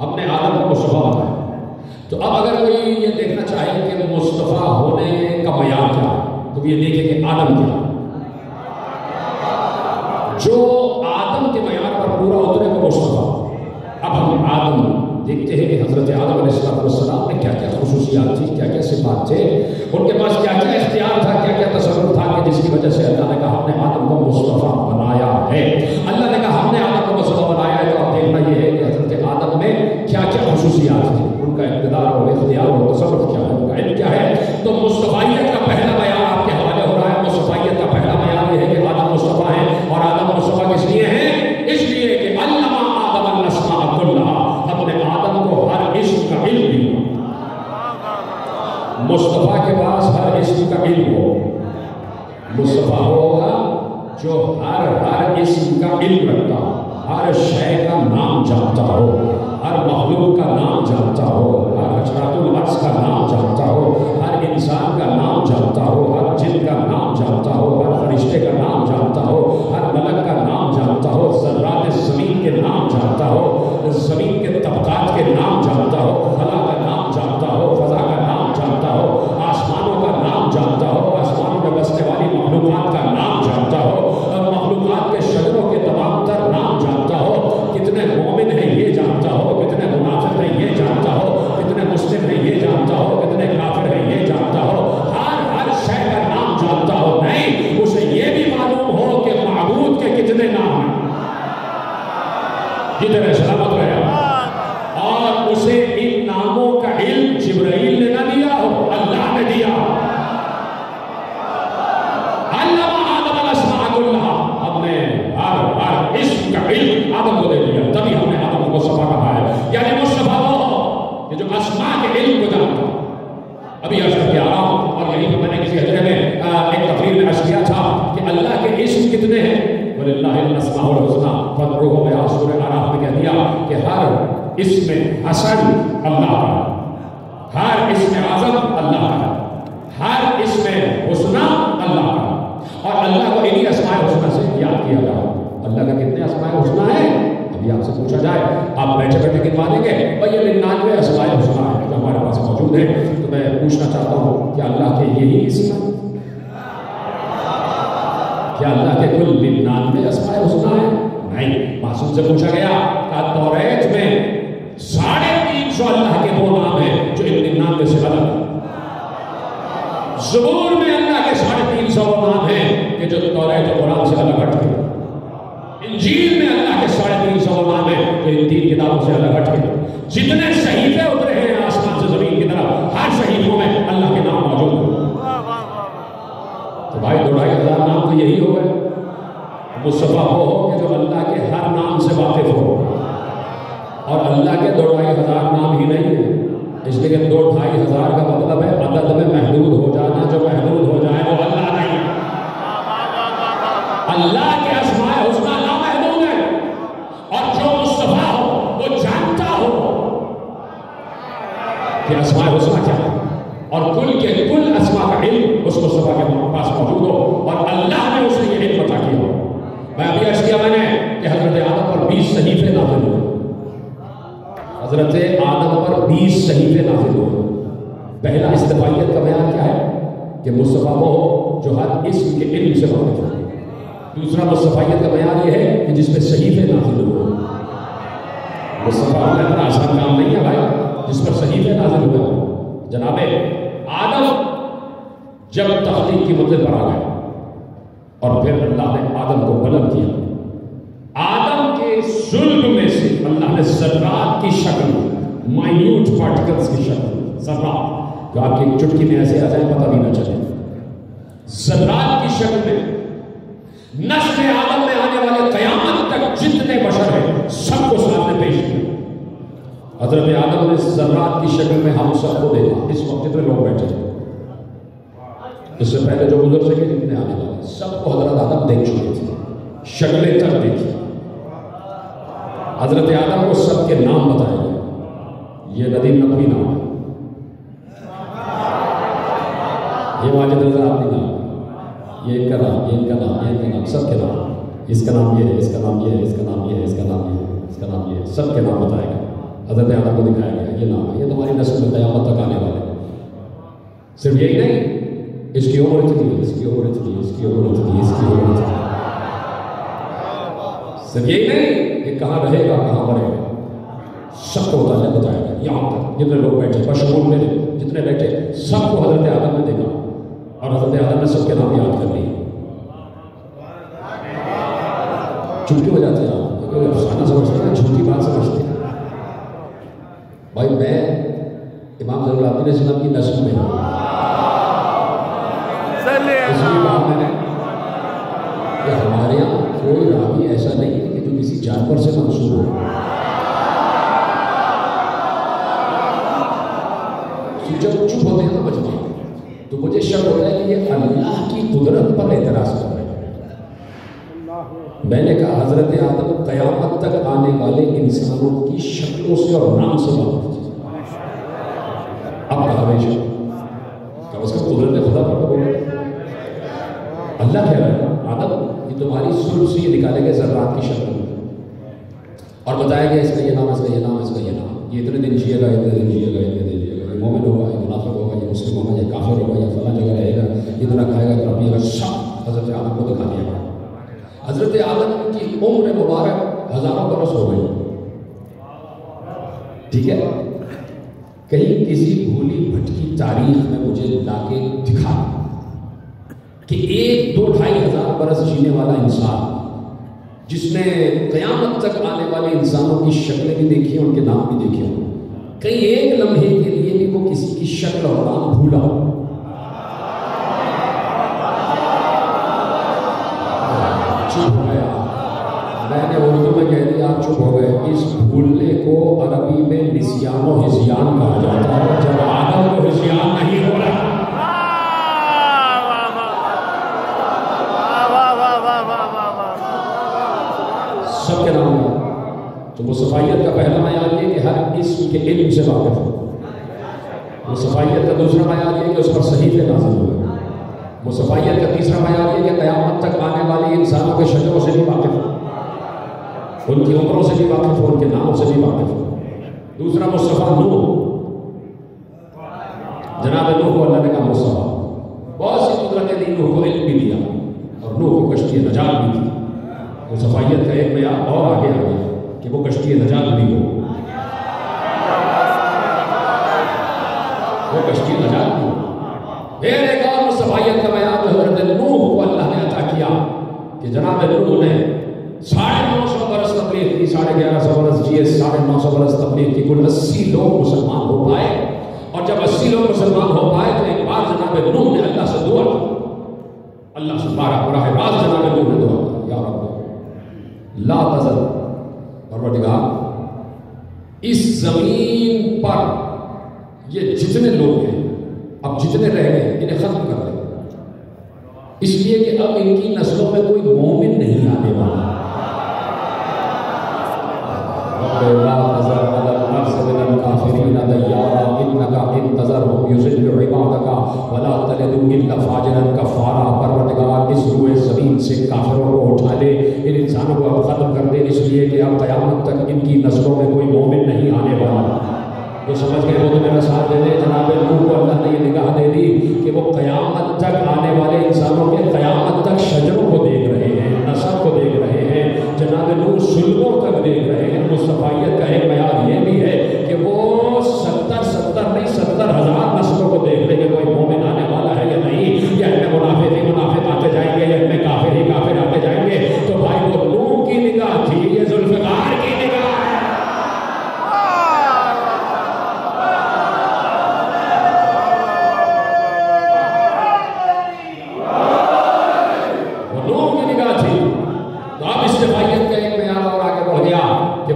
ہم نے آدم کو مصطفیٰ بنایا. تو اب اگر کوئی یہ دیکھنا چاہے کہ مصطفیٰ ہونے کا معیار کیا ہے تو یہ دیکھیں کہ آدم کیا ہے. جو آدم کے معیار پر پورا اترے کو مصطفیٰ. اب ہم آدم دیکھتے ہیں کہ حضرت آدم علیہ السلام میں کیا کیا خصوصیات تھی, کیا کیا صفات تھے, ان کے پاس کیا کیا اختیار تھا, کیا کیا تصرف تھا کہ جس کی وجہ سے اللہ نے کہا ہم نے آدم کو مصطفیٰ بنایا ہے. اللہ نے کہا ہم نے آدم کو مصطفیٰ بنایا ہے. تو اب دیکھنا یہ ہے کہ حضرت آدم میں کیا کیا خصوصیات تھیں, ان کا اقتدار اور اختیار اور تصرف کیا ہے, ان کا علم کیا ہے. تو مصطفیت کا پہلا بیان آپ کے حوالے ہو رہا ہے. مصطفیت کا پہلا بیان یہ ہے کہ آدم مصطفیٰ ہیں. اور آدم مصطفیٰ کس لیے ہیں؟ اس لیے کہ علم آدم الاسماء کلھا, ہم نے آدم کو ہر اسم کا علم دیا. مصطفیٰ کے پاس ہر اسم کا علم ہو. مصطفیٰ ہوگا جو ہر اسم کا علم رکھتا ہو, ہر شے کا نام جانتا ہو, ہر مخلوق کا نام جانتا ہو, ہر حشرات الارض کا نام جانتا ہو, ہر انسان کا نام جانتا ہو, ہر جن کا نام جانتا ہو, ہر فرشتے کا نام جانتا ہو, ہر ملک کا نام جانتا ہو, ذرات زمین کے نام جانتا ہو, زمین کے طبقات کے نام جانتا ہو, خلا کا نام جانتا ہو, فضا کا نام جانتا ہو, آسمانوں کا نام جانتا ہو, آسمانوں میں بسنے والی مخلوقات کا نام جانتا ہو, مخلوقات کے شجروں کے تمام تر نام جانتا ہو. کتنے مومن ہیں یہ جانتا ہو, کتنے منافق ہیں یہ جانتا ہو, کتنے مسلم ہیں یہ جانتا ہو, کتنے کافر ہیں یہ جانتا ہو, ہر شے کا نام جانتا ہو. نہیں, اسے یہ بھی معلوم ہو کہ معبود کے کتنے نام ہیں. جتنے سلامت رہے, اور اسے ان ناموں کا علم جبرائیل نے نہ دیا ہو, اللہ نے دیا. ہم نے ہر اسم کا علم آدم کو دے دیا, تبھی ہم نے آدم کو مصطفیٰ کہا ہے. یعنی مصطفیٰ وہ کہ جو اسماء کے علم کو جانتا. ابھی عرض کر کے آ رہا ہوں, اور یہیں پہ میں نے کسی حجرے میں ایک تقریر میں عرض کیا تھا کہ اللہ کے اسم کتنے ہیں. وَلِلَّهِ الْأَسْمَاءُ الْحُسْنَىٰ فَادْعُوهُ بِهَا. سورہ اعراف میں کہہ دیا کہ ہر اسم حسن اللہ کا, ہر اسم اعظم اللہ کا, ہر اسم حسنی اللہ کا, اور اللہ کو انہی اسماء الحسنی سے یاد کیا جائے. اللہ کا کتنے اسماء الحسنی ہیں؟ ابھی آپ سے پوچھا جائے، آپ بیٹھے بیٹھے گنوا لیں گے بھائی یہ 99 اسماء الحسنی ہیں جو ہمارے پاس موجود ہیں. تو میں پوچھنا چاہتا ہوں کیا اللہ کے یہی اسم ہیں؟ کیا اللہ کے کل 99 اسماء الحسنی ہیں؟ نہیں. معصوم سے پوچھا گیا کہ توریت میں 350 اللہ کے وہ نام ہیں جو ان 99 سے الگ ہیں. زبور میں اللہ کے 350 وہ نام ہیں کہ جو توریت و قرآن سے الگ ہٹ گئے. انجیل میں اللہ کے 350 وہ نام ہیں جو ان 3 کتابوں سے الگ ہٹ گئے. جتنے صحیفے اترے ہیں آسمان سے زمین کی طرف، ہر صحیفوں میں اللہ کے نام موجود ہیں. تو بھائی 2,500 نام تو یہی ہو گئے. مصطفیٰ وہ ہو کہ جو اللہ کے ہر نام سے واقف ہو، اور اللہ کے 2,500 نام ہی نہیں ہیں. اس لیے کہ 2,500 کا مطلب ہے عدد میں محدود ہو جانا. جو محدود ہو جائے وہ اللہ نہیں. اللہ کے اسماء الحسنی لامحدود ہے، اور جو مصطفیٰ ہو وہ جانتا ہو کہ اسماء الحسنی کیا ہے، اور کل کے کل اسماء کا علم اس مصطفیٰ کے پاس موجود ہو، اور اللہ نے اسے یہ علم عطا کیا ہو. میں ابھی عرض کیا میں نے کہ حضرت آدم پر 20 صحیفے نازل ہوئے. حضرت آدم پر 20 صحیفے نازل ہوئے. پہلا استفائیت کا بیان کیا ہے کہ مصطفیٰ وہ ہو جو ہر اسم کے علم سے واقف ہو. دوسرا مصطفیت کا بیان یہ ہے کہ جس پہ صحیفے نازل ہوئے. مصطفیٰ ہونا اتنا آسان کام نہیں ہے بھائی جس پر صحیفے نازل ہوئے. جناب آدم جب تخلیق کی منزل پر آ گئے اور پھر اللہ نے آدم کو بلند کیا. آدم کے صلب میں سے اللہ نے ذرات کی شکل، مائنیوٹ پارٹیکلز کی شکل، ذرات جو آپ کی ایک چٹکی میں ایسے آ جائیں پتہ بھی نہ چلے، ذرات کی شکل میں نسل آدم میں آنے والے قیامت تک جتنے بشر ہیں سب کو سامنے پیش کیا. حضرت آدم نے ذرات کی شکل میں ہم سب کو دیکھا. اس وقت جتنے لوگ بیٹھے ہیں، اس سے پہلے جو گزر سکے جتنے آنے والے سب کو حضرت آدم دیکھ چکے تھے، شکلیں تک دیکھی. حضرت آدم کو سب کے نام بتائے گئے. یہ ندیم نقوی نام ہے، یہ واجد رضا آبادی نام، یہ ان کا نام، یہ ان کا نام، یہ ان کا نام، سب کے نام. اس کا نام یہ ہے، اس کا نام یہ ہے، اس کا نام یہ ہے، اس کا نام یہ ہے، اس کا نام یہ ہے. سب کے نام بتائے گئے. حضرت آدم کو دکھایا گیا یہ نام ہے، یہ تمہاری نسل میں قیامت تک آنے والے. صرف یہی نہیں، اس کی عمر اتنی، اس کی عمر اتنی، اس کی عمر اتنی، اس کی عمر اتنی. صرف یہی نہیں، یہ کہاں رہے گا کہاں مرے گا سب کو بتایا گیا. یہاں تک جتنے لوگ بیٹھے بشمول میں جتنے بیٹھے سب کو حضرت آدم نے دیکھا، اور حضرت آدم نے سب کے نام یاد کر لیے. چھوٹی ہو جاتی ہے آپ افسانہ سمجھتے ہیں، چھوٹی بات سمجھتے ہیں. بھائی میں امام ضرور العابدین علیہ السلام کی نسل میں ہوں. اس لیے بات میں نے کہ ہمارے یہاں کوئی راوی ایسا نہیں ہے کہ جو کسی جانور سے منسوب ہو. جب چپ ہوتے ہیں نا بچے تو مجھے شک ہوتا ہے کہ یہ اللہ کی قدرت پر اعتراض کر رہے ہیں. میں نے کہا حضرت آدم قیامت تک آنے والے انسانوں کی شکلوں سے اور نام سے واقف تھے. اب ہمیشہ کم از کم قدرت خدا پر بولے. اللہ کہہ رہا ہے آدم یہ تمہاری صلب سے یہ نکالے گئے ذرات کی شکل میں، اور بتایا گیا اس کا یہ نام، اس کا یہ نام، اس کا یہ نام. یہ اتنے دن جیے گا، اتنے دن جیے گا، اتنے دن جیے گا. یہ مومن ہوگا، یہ منافق ہوگا، یہ مسلم ہوگا، یہ کافر ہوگا، یہ فلاں جگہ رہے گا، اتنا کھائے گا، اتنا پیے گا. سب حضرت آدم کو دکھا دیا گیا. حضرت آدم کی عمر مبارک ہزاروں برس ہو گئی. ٹھیک ہے، کہیں کسی بھولی بھٹکی تاریخ میں مجھے لا کے دکھا کہ 1-2-2.5 برس جینے والا انسان جس نے قیامت تک آنے والے انسانوں کی شکلیں بھی دیکھی ہیں، ان کے نام بھی دیکھے ہوں، کہیں ایک لمحے کے لیے بھی وہ کسی کی شکل اور نام بھولا ہو. چپ ہو گیا. میں نے اردو میں کہہ دیا آپ چپ ہو گئے. اس بھولنے کو عربی میں نسیان و ہذیان کہا جاتا ہے. جب آدم کو ہذیان نہیں ہو رہا سب کے نام ہے. تو مصطفیت کا پہلا معیار یہ کہ ہر اسم کے علم سے واقف ہو. مصطفیت کا دوسرا معیار یہ کہ اس پر صحیفے نازل ہوئے. مصطفیت کا تیسرا معیار یہ کہ قیامت تک آنے والی انسانوں کے شجروں سے بھی واقف ہو، ان کی عمروں سے بھی واقف ہو، ان کے ناموں سے بھی واقف ہو۔ دوسرا مصطفیٰ نوح، جناب نوح کو اللہ نے کہا مصطفیٰ، بہت سی قدرتیں دی، نوح کو علم بھی دیا اور نوح کو کشتی نجات بھی تھی۔ مصطفیت کا ایک معیار اور آگے آ گیا کہ وہ کشتی نجات بھی ہو، وہ کشتی نجات بھی ہو۔ پھر ایک اور مصطفیت کا معیار حضرت نوح کو اللہ نے عطا کیا کہ جناب نوح نے 950 برس تبلیغ کی، 1150 برس جیے، 950 برس تبلیغ کی، کل 80 لوگ مسلمان ہو پائے۔ اور جب 80 لوگ مسلمان ہو پائے تو ایک بار جناب نوح نے اللہ سے دعا کی، اللہ سے براہ راست جناب نوح نے دعا کی، یا رب لا تذر، پروردگار اس زمین پر یہ جتنے لوگ ہیں، اب جتنے رہ گئے انہیں ختم کر دیں، اس لیے کہ اب ان کی نسلوں میں کوئی مومن نہیں آنے والا۔ لا تذر على الارض من الكافرين ديارا انك ان تذرهم يضلوا عبادك ولا تلدوا الا فاجرا كفارا۔ پروردگار اس روئے زمین سے کافروں کو اٹھا دے، ان انسانوں کو اب ختم کر دے، اس لیے کہ اب قیامت تک ان کی نسلوں میں کوئی مومن نہیں آنے والا۔ جو سمجھ گئے وہ تو میرا ساتھ دے دے۔ جناب نوح کو اللہ نے یہ نگاہ دے دی کہ وہ قیامت تک آنے والے انسانوں کے قیامت تک شجروں کو دیکھ رہے ہیں، نسل کو دیکھ رہے ہیں، جناب نوح سلبوں تک دیکھ رہے ہیں۔ مصطفیت کا ایک معیار یہ بھی ہے کہ وہ 70,000 نسلوں کو دیکھ رہے کہ کوئی مومن آنے والا ہے یا نہیں، یا ان میں منافق ہی منافق آتے جائیں گے، یا ان میں کافر ہی کافر آتے جائیں گے۔ تو بھائی وہ نوح کی نگاہ تھی، یہ ذوالفقار کی نگاہ ہے۔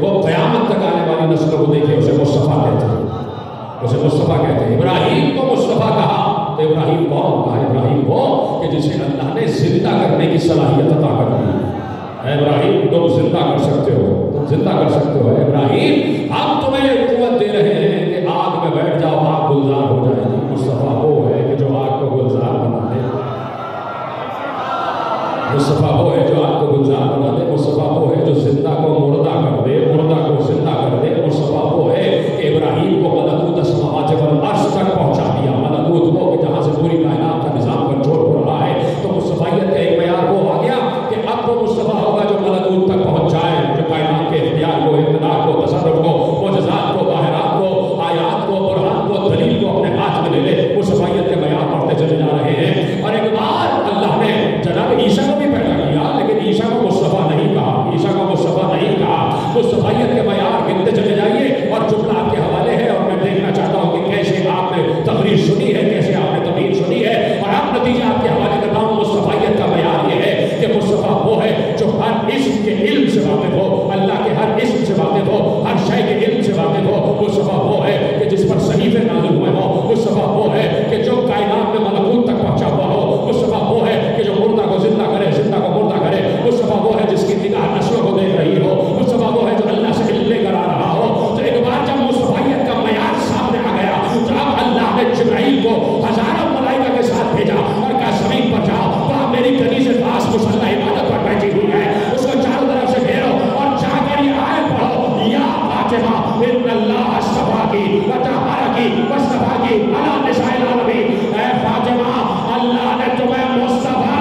وہ قیامت تک آنے والی نسلوں کو دیکھے، اسے مصطفیٰ کہتے ہیں، اسے مصطفیٰ کہتے ہیں۔ ابراہیم کو مصطفیٰ کہا تو ابراہیم کون کہا؟ ابراہیم کو کہ جسے اللہ نے زندہ کرنے کی صلاحیت عطا کر دی۔ اے ابراہیم تم زندہ کر سکتے ہو، تم زندہ کر سکتے ہو۔ اے ابراہیم ہم تمہیں یہ قوت دے رہے ہیں کہ آگ میں بیٹھ جاؤ، آگ گلزار ہو جائے گی۔ مصطفیٰ وہ ہے کہ جو آگ کو گلزار بنا دے، مصطفیٰ وہ ہے جو آگ کو گلزار بنا دے، مصطفیٰ وہ ہے جو زندہ کو مردہ کر دے، مردہ کو زندہ کر دے۔ مصطفیٰ وہ ہے کہ ابراہیم کو ملکوت السماوات والارض تک پہنچا دیا، ملکوت وہ کہ جہاں سے پوری کائنات کا نظام کنٹرول ہو رہا ہے۔ تو مصطفیت کا ایک معیار وہ آ گیا کہ اب وہ مصطفیٰ ہوگا جو ملکوت تک پہنچ جائے، جو کائنات کے اختیار کو، اقتدار کو، تصرف کو، معجزات کو، ظاہرات کو، آیات کو، برہان کو، دلیل کو اپنے ہاتھ میں لے لے۔ مصطفیت کے معیار بڑھتے چلے جا رہے ہیں۔ اور ایک بار اللہ نے جناب عیسیٰ کو بھی پیدا کیا، لیکن عیسیٰ کو مصطفیٰ نہیں کہا، عیسیٰ کو مصطفیٰ نہیں کہا۔ مصطفیت کے معیار گنتے چلے جائیے اور جملہ آپ کے حوالے ہے، اور میں دیکھنا چاہتا ہوں کہ کیسے آپ نے تقریر سنی ہے، کیسے آپ نے تقریر سنی ہے، اور آپ نتیجہ آپ کے حوالے کرتا ہوں۔ مصطفیت کا معیار یہ ہے کہ مصطفیٰ وہ ہے جو ہر اسم کے علم سے واقف ہو، اللہ کے ہر اسم سے واقف ہو، ہر شے کے علم سے واقف ہو۔ مصطفیٰ وہ ہے کہ جس پر صحیفے نازل ہوئے ہوں۔ مصطفیٰ وہ ہے کہ جو کائنات میں ملکوت تک پہنچا ہوا ہو۔ مصطفیٰ وہ ہے کہ جو مردہ کو زندہ کرے، زندہ کو مردہ کرے۔ مصطفیٰ وہ ہے جس کی نگاہ نسلوں کو دیکھ رہی ہو۔ مصطفیٰ وہ ہے جو اللہ سے علم لے کر آ رہا ہو۔ تو ایک بار جب مصطفیت کا معیار سامنے آ گیا تو اب اللہ نے جبرائیل کو ہزاروں ملائکہ کے ساتھ بھیجا اور کہا زمین پر جاؤ، وہاں میری گدی سے خاص مصلی عبادت پر بیٹھی ہوئی ہے، اس کو چاروں طرف سے گھیرو اور جا کر یہ آیت پڑھو، یا فاطمہ ان اللہ اصطفاکی وطہرکی واصطفاکی علی نساء العالمین۔ اے فاطمہ اللہ نے تمہیں مصطفیٰ بنایا۔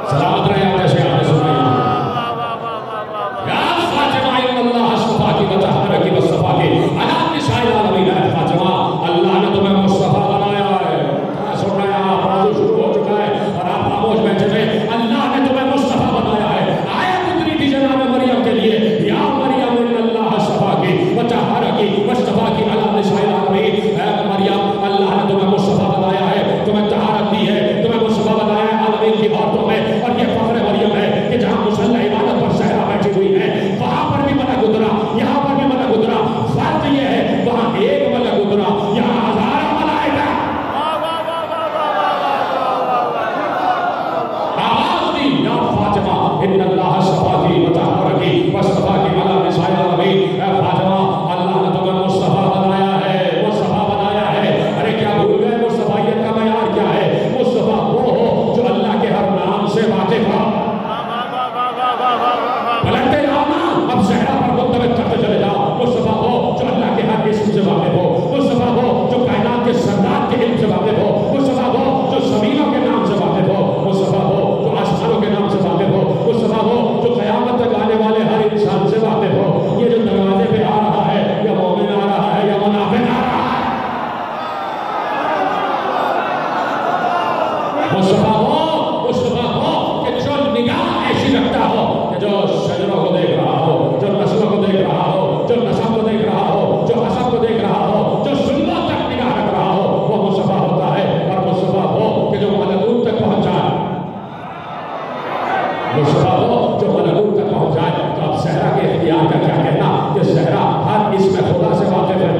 سلامت رہے آپ جیسے آپ نے سنا یا فاطمہ ان اللہ اصطفاکی وطہرکی واصطفاکی علی نساء العالمین۔ اے فاطمہ اللہ نے تمہیں مصطفیٰ بنایا ہے۔ کیا سن رہے ہیں آپ؟ موضوع شروع ہو چکا ہے اور آپ خاموش بیٹھے تھے۔ اللہ نے تمہیں مصطفیٰ بنایا ہے۔ آیت اتری تھی جناب مریم کے لیے، یا مریم ان اللہ اصطفاکی وطہرکی واصطفاکی علی نساء العالمین۔ اے مریم اللہ نے تمہیں مصطفیٰ بنایا ہے، تمہیں طہارت دی ہے، تمہیں مصطفیٰ بنایا ہے عالمین کی عورتوں میں، اور یہ فخر ان اللہ صفاکی وطہرکی واصطفاکی علی نساء العالمین. اے فاطمہ اللہ نے تمہیں مصطفیٰ بنایا ہے، مصطفیٰ بنایا ہے. ارے کیا بھول گئے مصطفیت کا معیار کیا ہے؟ مصطفیٰ وہ ہو جو اللہ کے ہر نام سے واقف ہو. پلٹتے جاؤ نا، اب صحرا پر منتبت کرتے چلے جاؤ. مصطفیٰ ہو جو اللہ کے ہر اسم سے واقف ہو. مصطفیٰ ہو جو کائنات کے سردار کے علم سے واقف ہو. مصطفیٰ ہو جو زمینوں کے نام سے واقف ہو. مصطفیٰ ہو جو آسمانوں کے نام سے واقف ہو. مصطفیٰ ہو جو قیامت تک آنے والے ہر انسان سے واقف ہو. یہ جو دروازے پہ آ رہا ہے یا مومن آ رہا ہے یا منافق آ رہا ہے، مصطفیٰ ہو کہ جو نگاہ ایسی رکھتا ہو کہ جو شجروں کو دیکھ رہا ہو، جو نسلوں کو دیکھ رہا ہو، جو نسب کو دیکھ رہا ہو، جو حسب کو دیکھ رہا ہو، جو سلموں تک نگاہ رکھ رہا ہو، وہ مصطفیٰ ہوتا ہے. اور مصطفیٰ ہو کہ جو ملکوت تک پہنچ جائے. مصطفیٰ ہو جو ملکوت تک پہنچ جائے. تو اب صحرا کے اختیار کا کیا کہنا کہ صحرا ہر اسم خدا سے واقف ہے.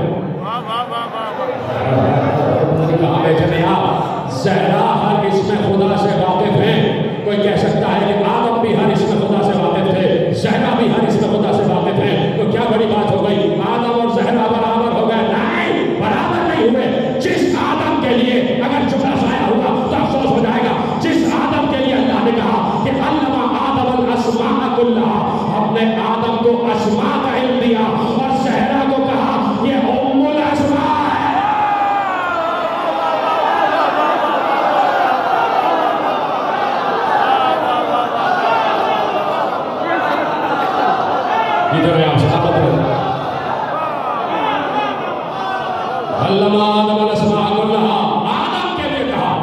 کہاں بیٹھے ہیں آپ؟ صحرا ہر اسم خدا سے واقف ہے. کوئی کہہ سکتا ہے کہ آدم بھی ہر اسم خدا سے واقف تھے، زہرا بھی ہر اسم خدا سے واقف ہے، تو کیا بڑی بات ہو گئی؟ آدم اور زہرا برابر ہو گئے؟ نہیں، برابر نہیں ہوئے. جس آدم کے لیے اگر جملہ ضائع ہوا تو افسوس ہو جائے گا. جس آدم کے لیے اللہ نے کہا کہ علم آدم الاسماء کلھا، ہم نے آدم کو اسماء کا علم دیا، اور زہرا کو کہا یہ ام الاسماء ہے. ادھر ہے آپ صحابت رہے. علم آدم الاسماء کلھا، آدم کے لیے کہا.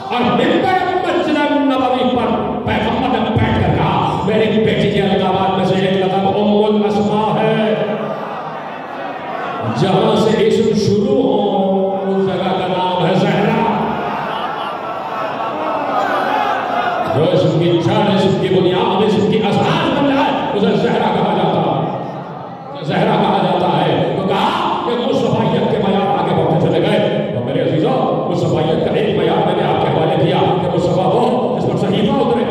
اور ممبر مسجد نبوی پر پیغمبر نے بیٹھ کر کہا میری بیٹی کے القابات میں سے ایک لقب ام الاسماء ہے. جہاں سے اسم شروع ہو اس جگہ کا نام ہے زہرا. جو اسم کی جڑ، اسم کی بنیاد، اسم کی اساس بن جائے اسے زہرا کہا جاتا ہے. زہرا کہا جاتا ہے. تو کہا کہ مصطفیت کے معیار آگے بڑھتے چلے گئے. تو میرے عزیزوں مصطفیت کا ایک معیار میں نے آپ کے حوالے کیا کہ مصطفیٰ ہو جس پر صحیفہ اترے.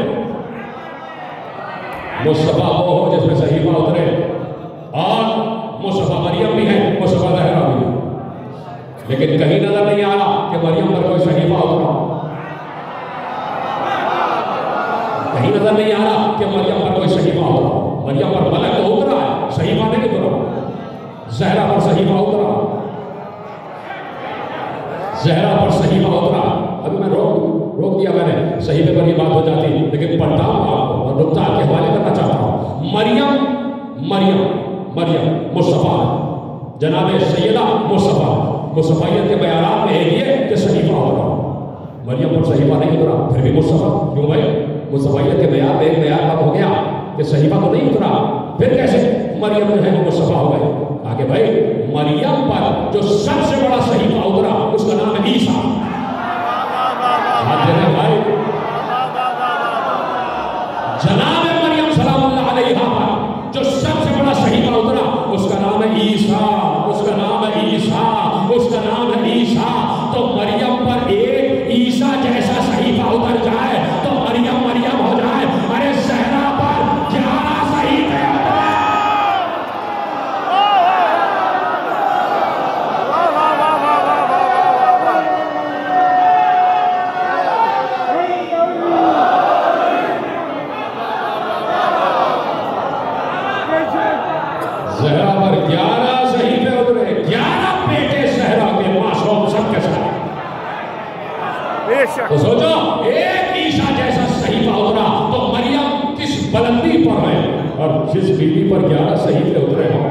مصطفیٰ ہو جس میں صحیفہ اترے. اور مصطفیٰ مریم بھی ہے، مصطفیٰ زہرا بھی ہے. لیکن کہیں نظر نہیں آ رہا کہ مریم پر کوئی صحیفہ اترا. کہیں نظر نہیں آ رہا کہ مریم پر کوئی صحیفہ اترا. مریم پر ملک تو اترا ہے، صحیفہ نہیں اترا. زہرا پر صحیفہ اترا. زہرا پر صحیفہ اترا. ابھی میں روک دیا میں نے، صحیفے پر یہ بات ہو جاتی، لیکن پڑھتا ہوں آپ کو اور نقطہ آپ کے حوالے کرنا چاہتا ہوں. مریم مصطفیٰ، جناب سیدہ مصطفیٰ. مصطفیت کے معیارات میں ایک یہ کہ صحیفہ اترا. مریم پر صحیفہ نہیں اترا، پھر بھی مصطفیٰ. کیوں بھائی؟ مصطفیت کے معیار میں ایک معیار کب ہو گیا کہ صحیفہ تو نہیں اترا، پھر کیسے مریم جو ہے وہ مصطفیٰ ہو گئے؟ آگے بھائی مریم پر جو سب سے بڑا صحیفہ اترا اس کا نام ہے عیسیٰ. بھائی جناب مریم سلام اللہ علیہا پر جو سب سے بڑا صحیفہ اترا اس کا نام ہے عیسیٰ. اس کا نام ہے عیسیٰ. اس کا نام ہے عیسیٰ. تو مریم پر ایک عیسیٰ جیسا صحیفہ اتر جائے تو مریم ہو جائے. ارے زہرا پر 11 صحیفے زہرا پر 11 صحیفے اترے. 11 بیٹے زہرا کے معصوم سب کے ساتھ. تو سوچو ایک عیسیٰ جیسا صحیفہ اترا تو مریم کس بلندی پر ہے. اور جس بیوی پر 11 صحیفے اترے ہوں،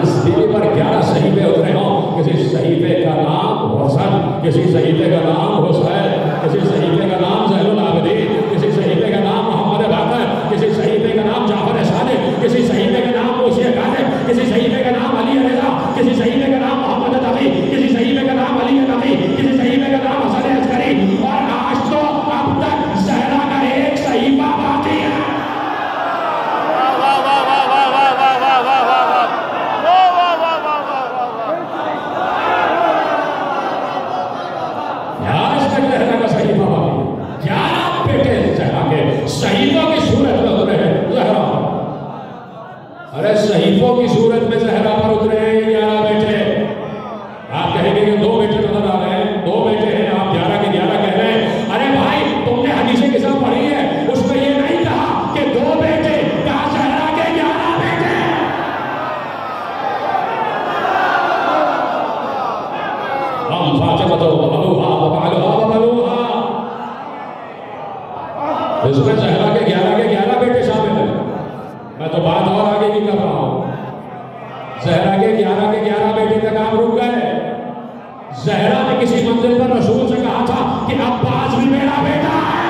جس بیوی پر 11 صحیفے اترے ہوں، کسی صحیفے کا نام حسن، کسی صحیفے کا نام حسین، کسی صحیفے کا نام زین العابدین، کسی صحیفے کا نام محمد باقر، کسی صحیفے کا نام جعفر صادق، کسی صحیفے کا نام موسی کاظم، کسی صحیفے کا نام علی رضا، کسی صحیفے کا نام محمد تقی، کسی صحیفے کا نام علی تقی، کسی صحیفے کا نام حسن عسکری. اور آج تو اب تک زہرا کا ایک صحیفہ باقی ہے. آج تک زہرا کا صحیفہ باقی. اس میں زہرا کے 11 بیٹے شامل ہیں. میں تو بات اور آگے کی کر رہا ہوں. زہرا کے 11 بیٹے کا کام رک گئے. زہرا نے کسی منزل پر رسول سے کہا تھا کہ عباس بھی میرا بیٹا ہے.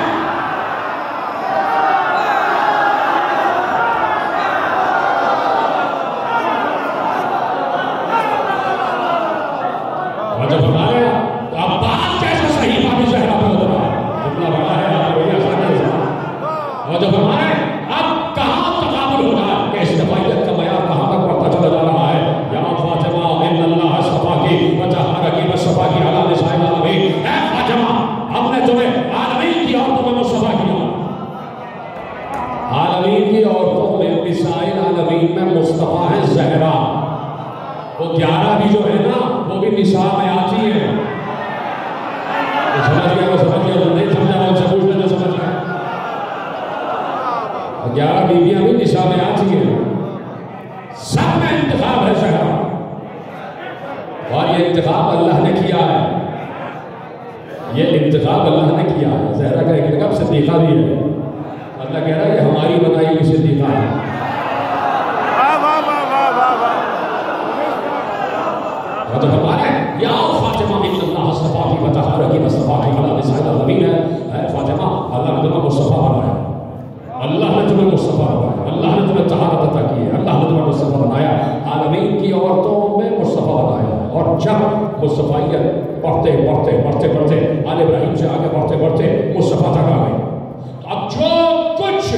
اور جب ہمارے عباس جیسا صحیفہ بھی زہرا پہ اترا اتنا بڑا ہے آپ کو یہ آسانی ہے. اور جب ہمارے اب کہاں تقابل ہو رہا ہے کہ استفائیت کا معیار کہاں تک بڑھتا چلا جا رہا ہے. یا فاطمہ ان اللہ اصطفاکی وطہرکی واصطفاکی علی نساء العالمین. اے فاطمہ ہم نے تمہیں عالمین کی عورتوں میں مصطفیٰ کیا. عالمین کی عورتوں میں نساء العالمین میں مصطفیٰ ہے زہرا. وہ 11 بھی جو ہے نا وہ بھی نساء میں آتی ہیں. سمجھ گیا وہ سمجھ گیا جو نہیں سمجھا وہ سے پوچھ لے جو سمجھ گیا. 11 بیویاں بھی نساء میں آتی ہیں. سب میں انتخاب ہے زہرا. اور یہ انتخاب اللہ نے کیا ہے. یہ انتخاب اللہ نے کیا ہے. زہرا کا ایک لقب صدیقہ بھی ہے. اللہ کہہ رہا ہے یہ ہماری بنائی ہوئی صدیقہ ہے. اور جب ہمارے یا فاطمہ ان اللہ اصطفاکی وطہرکی واصطفاکی علی نساء العالمین ہے. اے فاطمہ اللہ نے تمہیں مصطفیٰ بنایا. اللہ نے تمہیں مصطفیٰ بنایا. اللہ نے تمہیں طہارت عطا کی ہے. اللہ نے تمہیں مصطفیٰ بنایا. عالمین کی عورتوں میں مصطفیٰ بنایا. اور جب مصطفیت بڑھتے آل ابراہیم سے آگے بڑھتے مصطفیٰ تک آ گئی. اب جو کچھ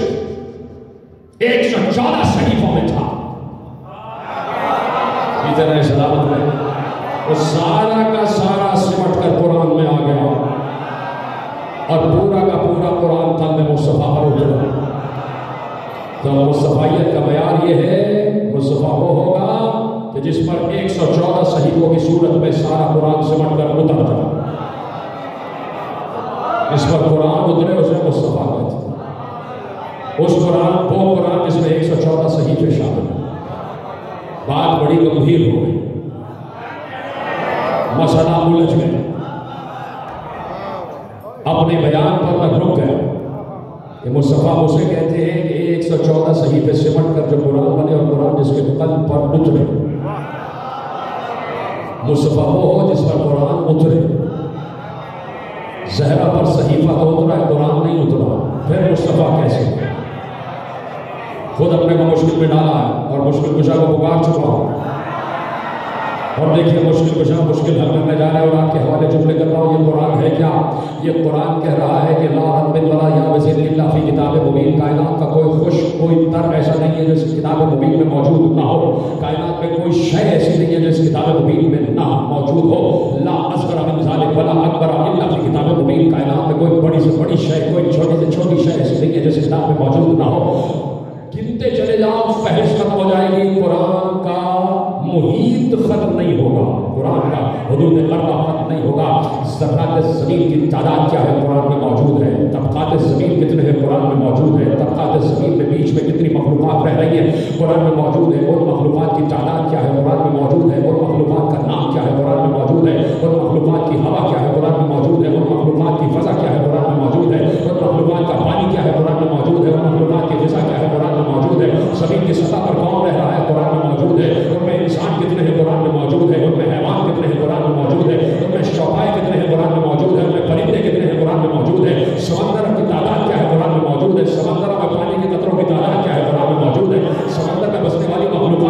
114 صحیفوں میں تھا اتنے سلامت میں وہ سارا کا سارا سمٹ کر قرآن میں آ گیا. اور پورا کا پورا قرآن تن میں مصطفیٰ پر اترا. تو مصطفیت کا معیار یہ ہے مصطفیٰ وہ ہوگا کہ جس پر 114 صحیفوں کی صورت میں سارا قرآن سمٹ کر اتر جائے. جس پر قرآن اترے اسے مصطفیٰ کہتے ہیں. اس قرآن وہ قرآن جس میں 114 صحیفے شامل ہیں. بات بڑی گمبھیر ہو گئی. مسئلہ الجھ گیا. اپنے بیان پر میں رک گیا کہ مصطفیٰ اسے کہتے ہیں کہ 114 صحیفے سمٹ کر جو قرآن بنے اور قرآن جس کے قلب پر اترے. مصطفیٰ وہ ہو جس پر قرآن اترے. زہرا پر صحیفہ تو اترا ہے قرآن نہیں اترا. پھر مصطفیٰ کیسے؟ خود اپنے کو مشکل میں ڈالا ہے اور مشکل کشا کو پکار چکا ہوں. اور دیکھیے مشکل کشا مشکل حل کرنے جا رہا ہے. اور آپ کے حوالے جملے کر رہا ہوں. یہ قرآن ہے کیا؟ یہ قرآن کہہ رہا ہے کہ لا رب ولا یابس الا فی کتاب مبین. کائنات کا کوئی خوش کوئی تر ایسا نہیں ہے جو اس کتاب مبین میں موجود نہ ہو. کائنات میں کوئی شے ایسی نہیں ہے جو اس کتاب مبین میں نہ موجود ہو. لا اصغر من ذلک ولا اکبر الا فی کتاب مبین. کائنات میں کوئی بڑی سے بڑی شے کوئی چھوٹی سے چھوٹی شے ایسی نہیں ہے جو اس کتاب میں موجود نہ ہو. گنتے چلے جاؤ فہرست ختم ہو جائے گی. قرآن کا محیط ختم نہیں ہوگا. قرآن کا حدود اربع ختم نہیں ہوگا. ذرات زمین کی تعداد کیا ہے قرآن میں موجود ہے. طبقات زمین کتنے ہیں قرآن میں موجود ہے. طبقات زمین میں بیچ میں کتنی مخلوقات رہ رہی ہیں قرآن میں موجود ہے. اور مخلوقات کی تعداد کیا ہے قرآن میں موجود ہے. اور مخلوقات کا نام کیا ہے قرآن میں موجود ہے. اور مخلوقات کی ہوا کیا ہے قرآن میں موجود ہے. اور مخلوقات کی فضا کیا ہے قرآن میں موجود ہے. اور مخلوقات کا پانی کیا ہے قرآن میں موجود ہے. اور مخلوقات کی غذا کیا ہے قرآن میں موجود ہے. زمین کی سطح پر کون رہ رہا ہے قرآن میں موجود ہے. ان میں انسان کتنے ہیں قرآن میں موجود ہے. ان میں حیوان کتنے ہیں قرآن میں موجود ہے. ان میں شعبائے کتنے ہیں قرآن میں موجود ہے. ان میں پرندے کتنے ہیں قرآن میں موجود ہے. سمندر کی تعداد کیا ہے قرآن میں موجود ہے. سمندر میں پانی کے قطروں کی تعداد کیا ہے قرآن میں موجود ہے. سمندر میں بسنے والی مخلوقات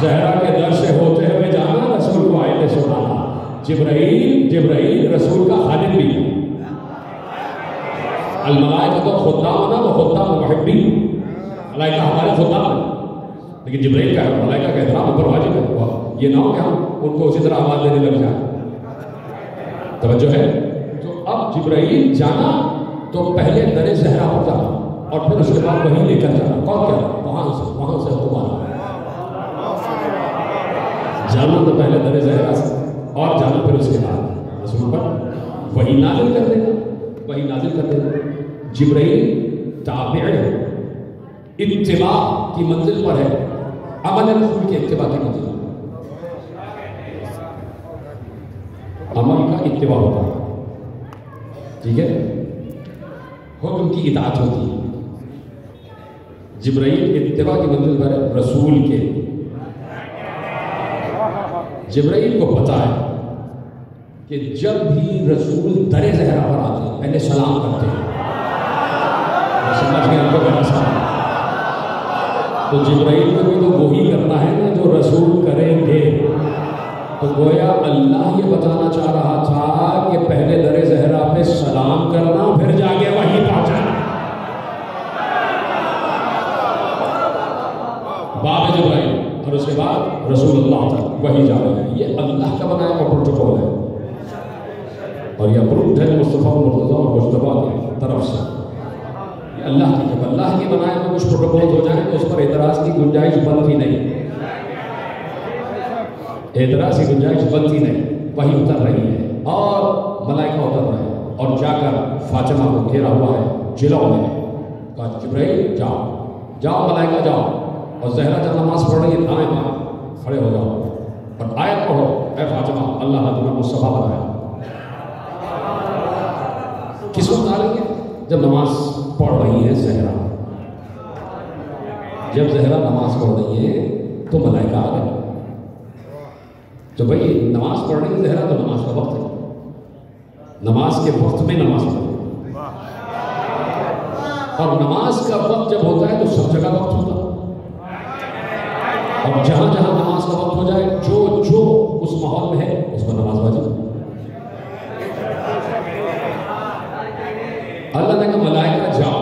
زہرا کے در سے ہوتے ہوئے جانا، رسول کو آیتیں سنانا۔ جبرائیل رسول کا خادم بھی ہے۔ الملائکہ تو خدامنا و خدام محبین، ملائکہ ہمارے خدام ہیں، لیکن جبرائیل کا ملائکہ کا احترام اوپر واجب ہے۔ یہ نہ ہو کہ ہم ان کو اسی طرح آواز دینے لگ جائیں۔ توجہ ہے؟ تو اب جبرائیل جانا تو پہلے در زہرا پر جانا اور پھر اس کے بعد وہیں لے کر جانا۔ کون کہہ رہا؟ وہاں سے تمہارا جانا تو پہلے در زہرا سے اور جانا پھر اس کے بعد رسول پر وہی نازل کر دینا۔ جبرائیل تابع ہے، اتباع کی منزل پر ہے، عمل رسول کے اتباع کی منزل، عمل کا اتباع ہوتا ہے، ٹھیک ہے، حکم کی اطاعت ہوتی ہے۔ جبرائیل اتباع کی منزل پر ہے رسول کے۔ جبرائیل کو پتا ہے کہ جب بھی رسول در زہرا پر آتے ہیں پہلے سلام کرتے ہیں، سمجھ گئے؟ آپ کو کہنا سلام، تو جبرائیل کو بھی تو وہی کرنا ہے نا جو رسول کریں گے۔ تو گویا اللہ یہ بتانا چاہ رہا تھا کہ پہلے در زہرا پہ سلام کرنا، پھر جا کے وہی پہنچانا۔ باب جبرائیل اور اس کے بعد رسول اللہ تک وہی جا رہے ہیں۔ یہ اللہ کا بنایا ہوا پروٹوکول ہے اور یہ اپرووڈ ہے مصطفیٰ مرتضیٰ اور مجتبیٰ کی طرف سے۔ یہ اللہ کی، جب اللہ کی بنائے میں کچھ پروٹوکول ہو جائیں تو اس پر اعتراض کی گنجائش بنتی نہیں، اعتراض کی گنجائش بنتی نہیں۔ وہی اتر رہی ہے اور ملائکہ اتر رہے ہیں اور جا کر فاطمہ کو گھیرا ہوا ہے جلوں میں، کہا جبرائیل جاؤ ملائکہ جاؤ، اور زہرا جب نماز پڑھ رہی ہے دائیں بائیں کھڑے ہو جاؤ اور آیت پڑھو، اے فاطمہ اللہ نے تمہیں مصطفیٰ بنایا۔ کس وقت آ رہی ہے؟ جب نماز پڑھ رہی ہے زہرا، جب زہرا نماز پڑھ رہی ہے تو ملائکہ آ گئے۔ تو بھائی نماز پڑھ رہی ہے زہرا تو نماز کا وقت ہے، نماز کے وقت میں نماز پڑھو، اور نماز کا وقت جب ہوتا ہے تو سب جگہ وقت ہوتا ہے، اور جہاں جہاں نماز کا وقت ہو جائے جو اس ماحول میں ہے اس پر نماز واجب۔ اللہ نے کہا ملائکہ جاؤ،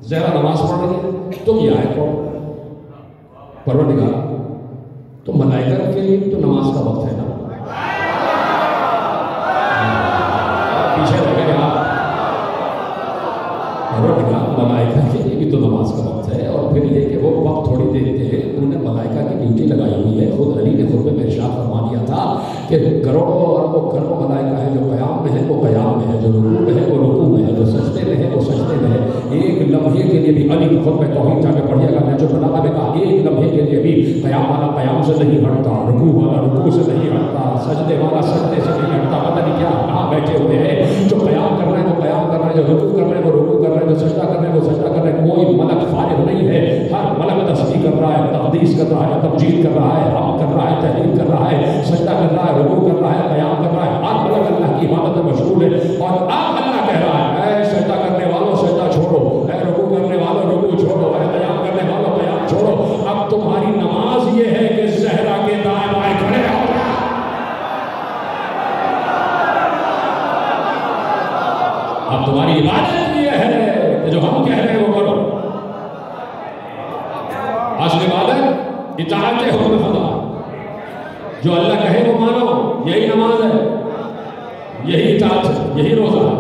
زہرا نماز پڑھ رہی ہے، تم یہ آیت پڑھو۔ پروردگار تو ملائکہ کے لیے تو نماز کا وقت ہے نا، پیچھے رہ گئے آپ۔ پروردگار ملائکہ کے لیے بھی تو نماز کا وقت ہے، اور پھر یہ کہ وہ وقت تھوڑی دیتے ہیں، انہوں نے ملائکہ کی ڈیوٹی لگائی ہوئی ہے۔ خود علی نے خطبے میں ارشاد فرما دیا تھا کہ کروڑوں اربوں ملائکہ ہیں، جو قیام میں ہے وہ قیام میں ہے، جو رکوع میں ہے وہ رکوع میں ہے، جو سجدے میں ہے وہ سجدے میں ہے۔ ایک لمحے کے لیے بھی علی کی خطبہ توحید جا کے پڑھیے گا، نیچو بلاغہ میں کہا ایک لمحے کے لیے بھی قیام والا قیام سے نہیں ہٹتا، رکوع والا رکوع سے نہیں ہٹتا، سجدے والا سجدے سے نہیں ہٹتا۔ پتہ نہیں کیا کہاں بیٹھے ہوئے ہیں، جو قیام کر رہے ہیں وہ قیام کر رہے ہیں، جو رکوع کر رہے ہیں وہ رکوع کر رہے ہیں، جو سجدہ کر رہے ہیں وہ سجدہ کر رہے ہیں۔ کوئی ملک فارغ نہیں ہے، ہر ملک تسبیح کر رہا ہے، تقدیس کر رہا ہے، تمجید کر رہا ہے، حمد کر رہا ہے، تحلیل کر رہا ہے، سجدہ کر رہا ہے، رکوع کر رہا ہے، قیام کر رہا ہے۔ ہر ملک اللہ کی عبادت میں مشغول ہے، اور اب اللہ کہہ رہا ہے اے سجدہ کرنے والوں سجدہ چھوڑو، اے رکوع کرنے والوں رکوع چھوڑو، اے قیام کرنے والوں قیام چھوڑو۔ اب تمہاری نماز یہ ہے کہ زہرا کے دائیں بائیں کھڑے رہو۔ اب تمہاری عبادت یہ ہے کہ جو ہم کہہ رہے ہیں وہ کرو۔ اصل عبادت اطاعت حکم خدا، جو اللہ کہے وہ مانو، یہی نماز ہے، یہی اطاعت ہے، یہی روزہ ہے،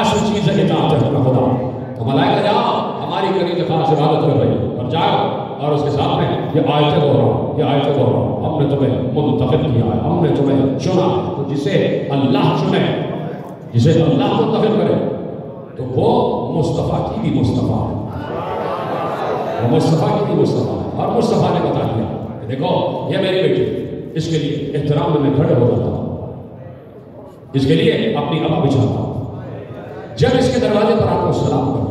اصل چیز ہے اطاعت حکم خدا۔ تو ملائکہ جاؤ، ہماری کری کے خاص عبادت کر رہی ہے، اور جاؤ اور اس کے ساتھ میں یہ آیتیں دوہراؤ، یہ آیتیں دوہراؤ، ہم نے تمہیں منتخب کیا ہے، ہم نے تمہیں چنا۔ تو جسے اللہ چنے، جسے اللہ منتخب کرے تو وہ مصطفیٰ کی بھی مصطفیٰ ہے، وہ مصطفیٰ کی بھی مصطفیٰ ہے۔ اور مصطفیٰ نے بتا دیا کہ دیکھو یہ میری بیٹی، اس کے لیے احترام میں کھڑے ہو جاتا ہوں، اس کے لیے اپنی ابا بچھاتا ہوں، جب اس کے دروازے پر آپ کو سلام کرتا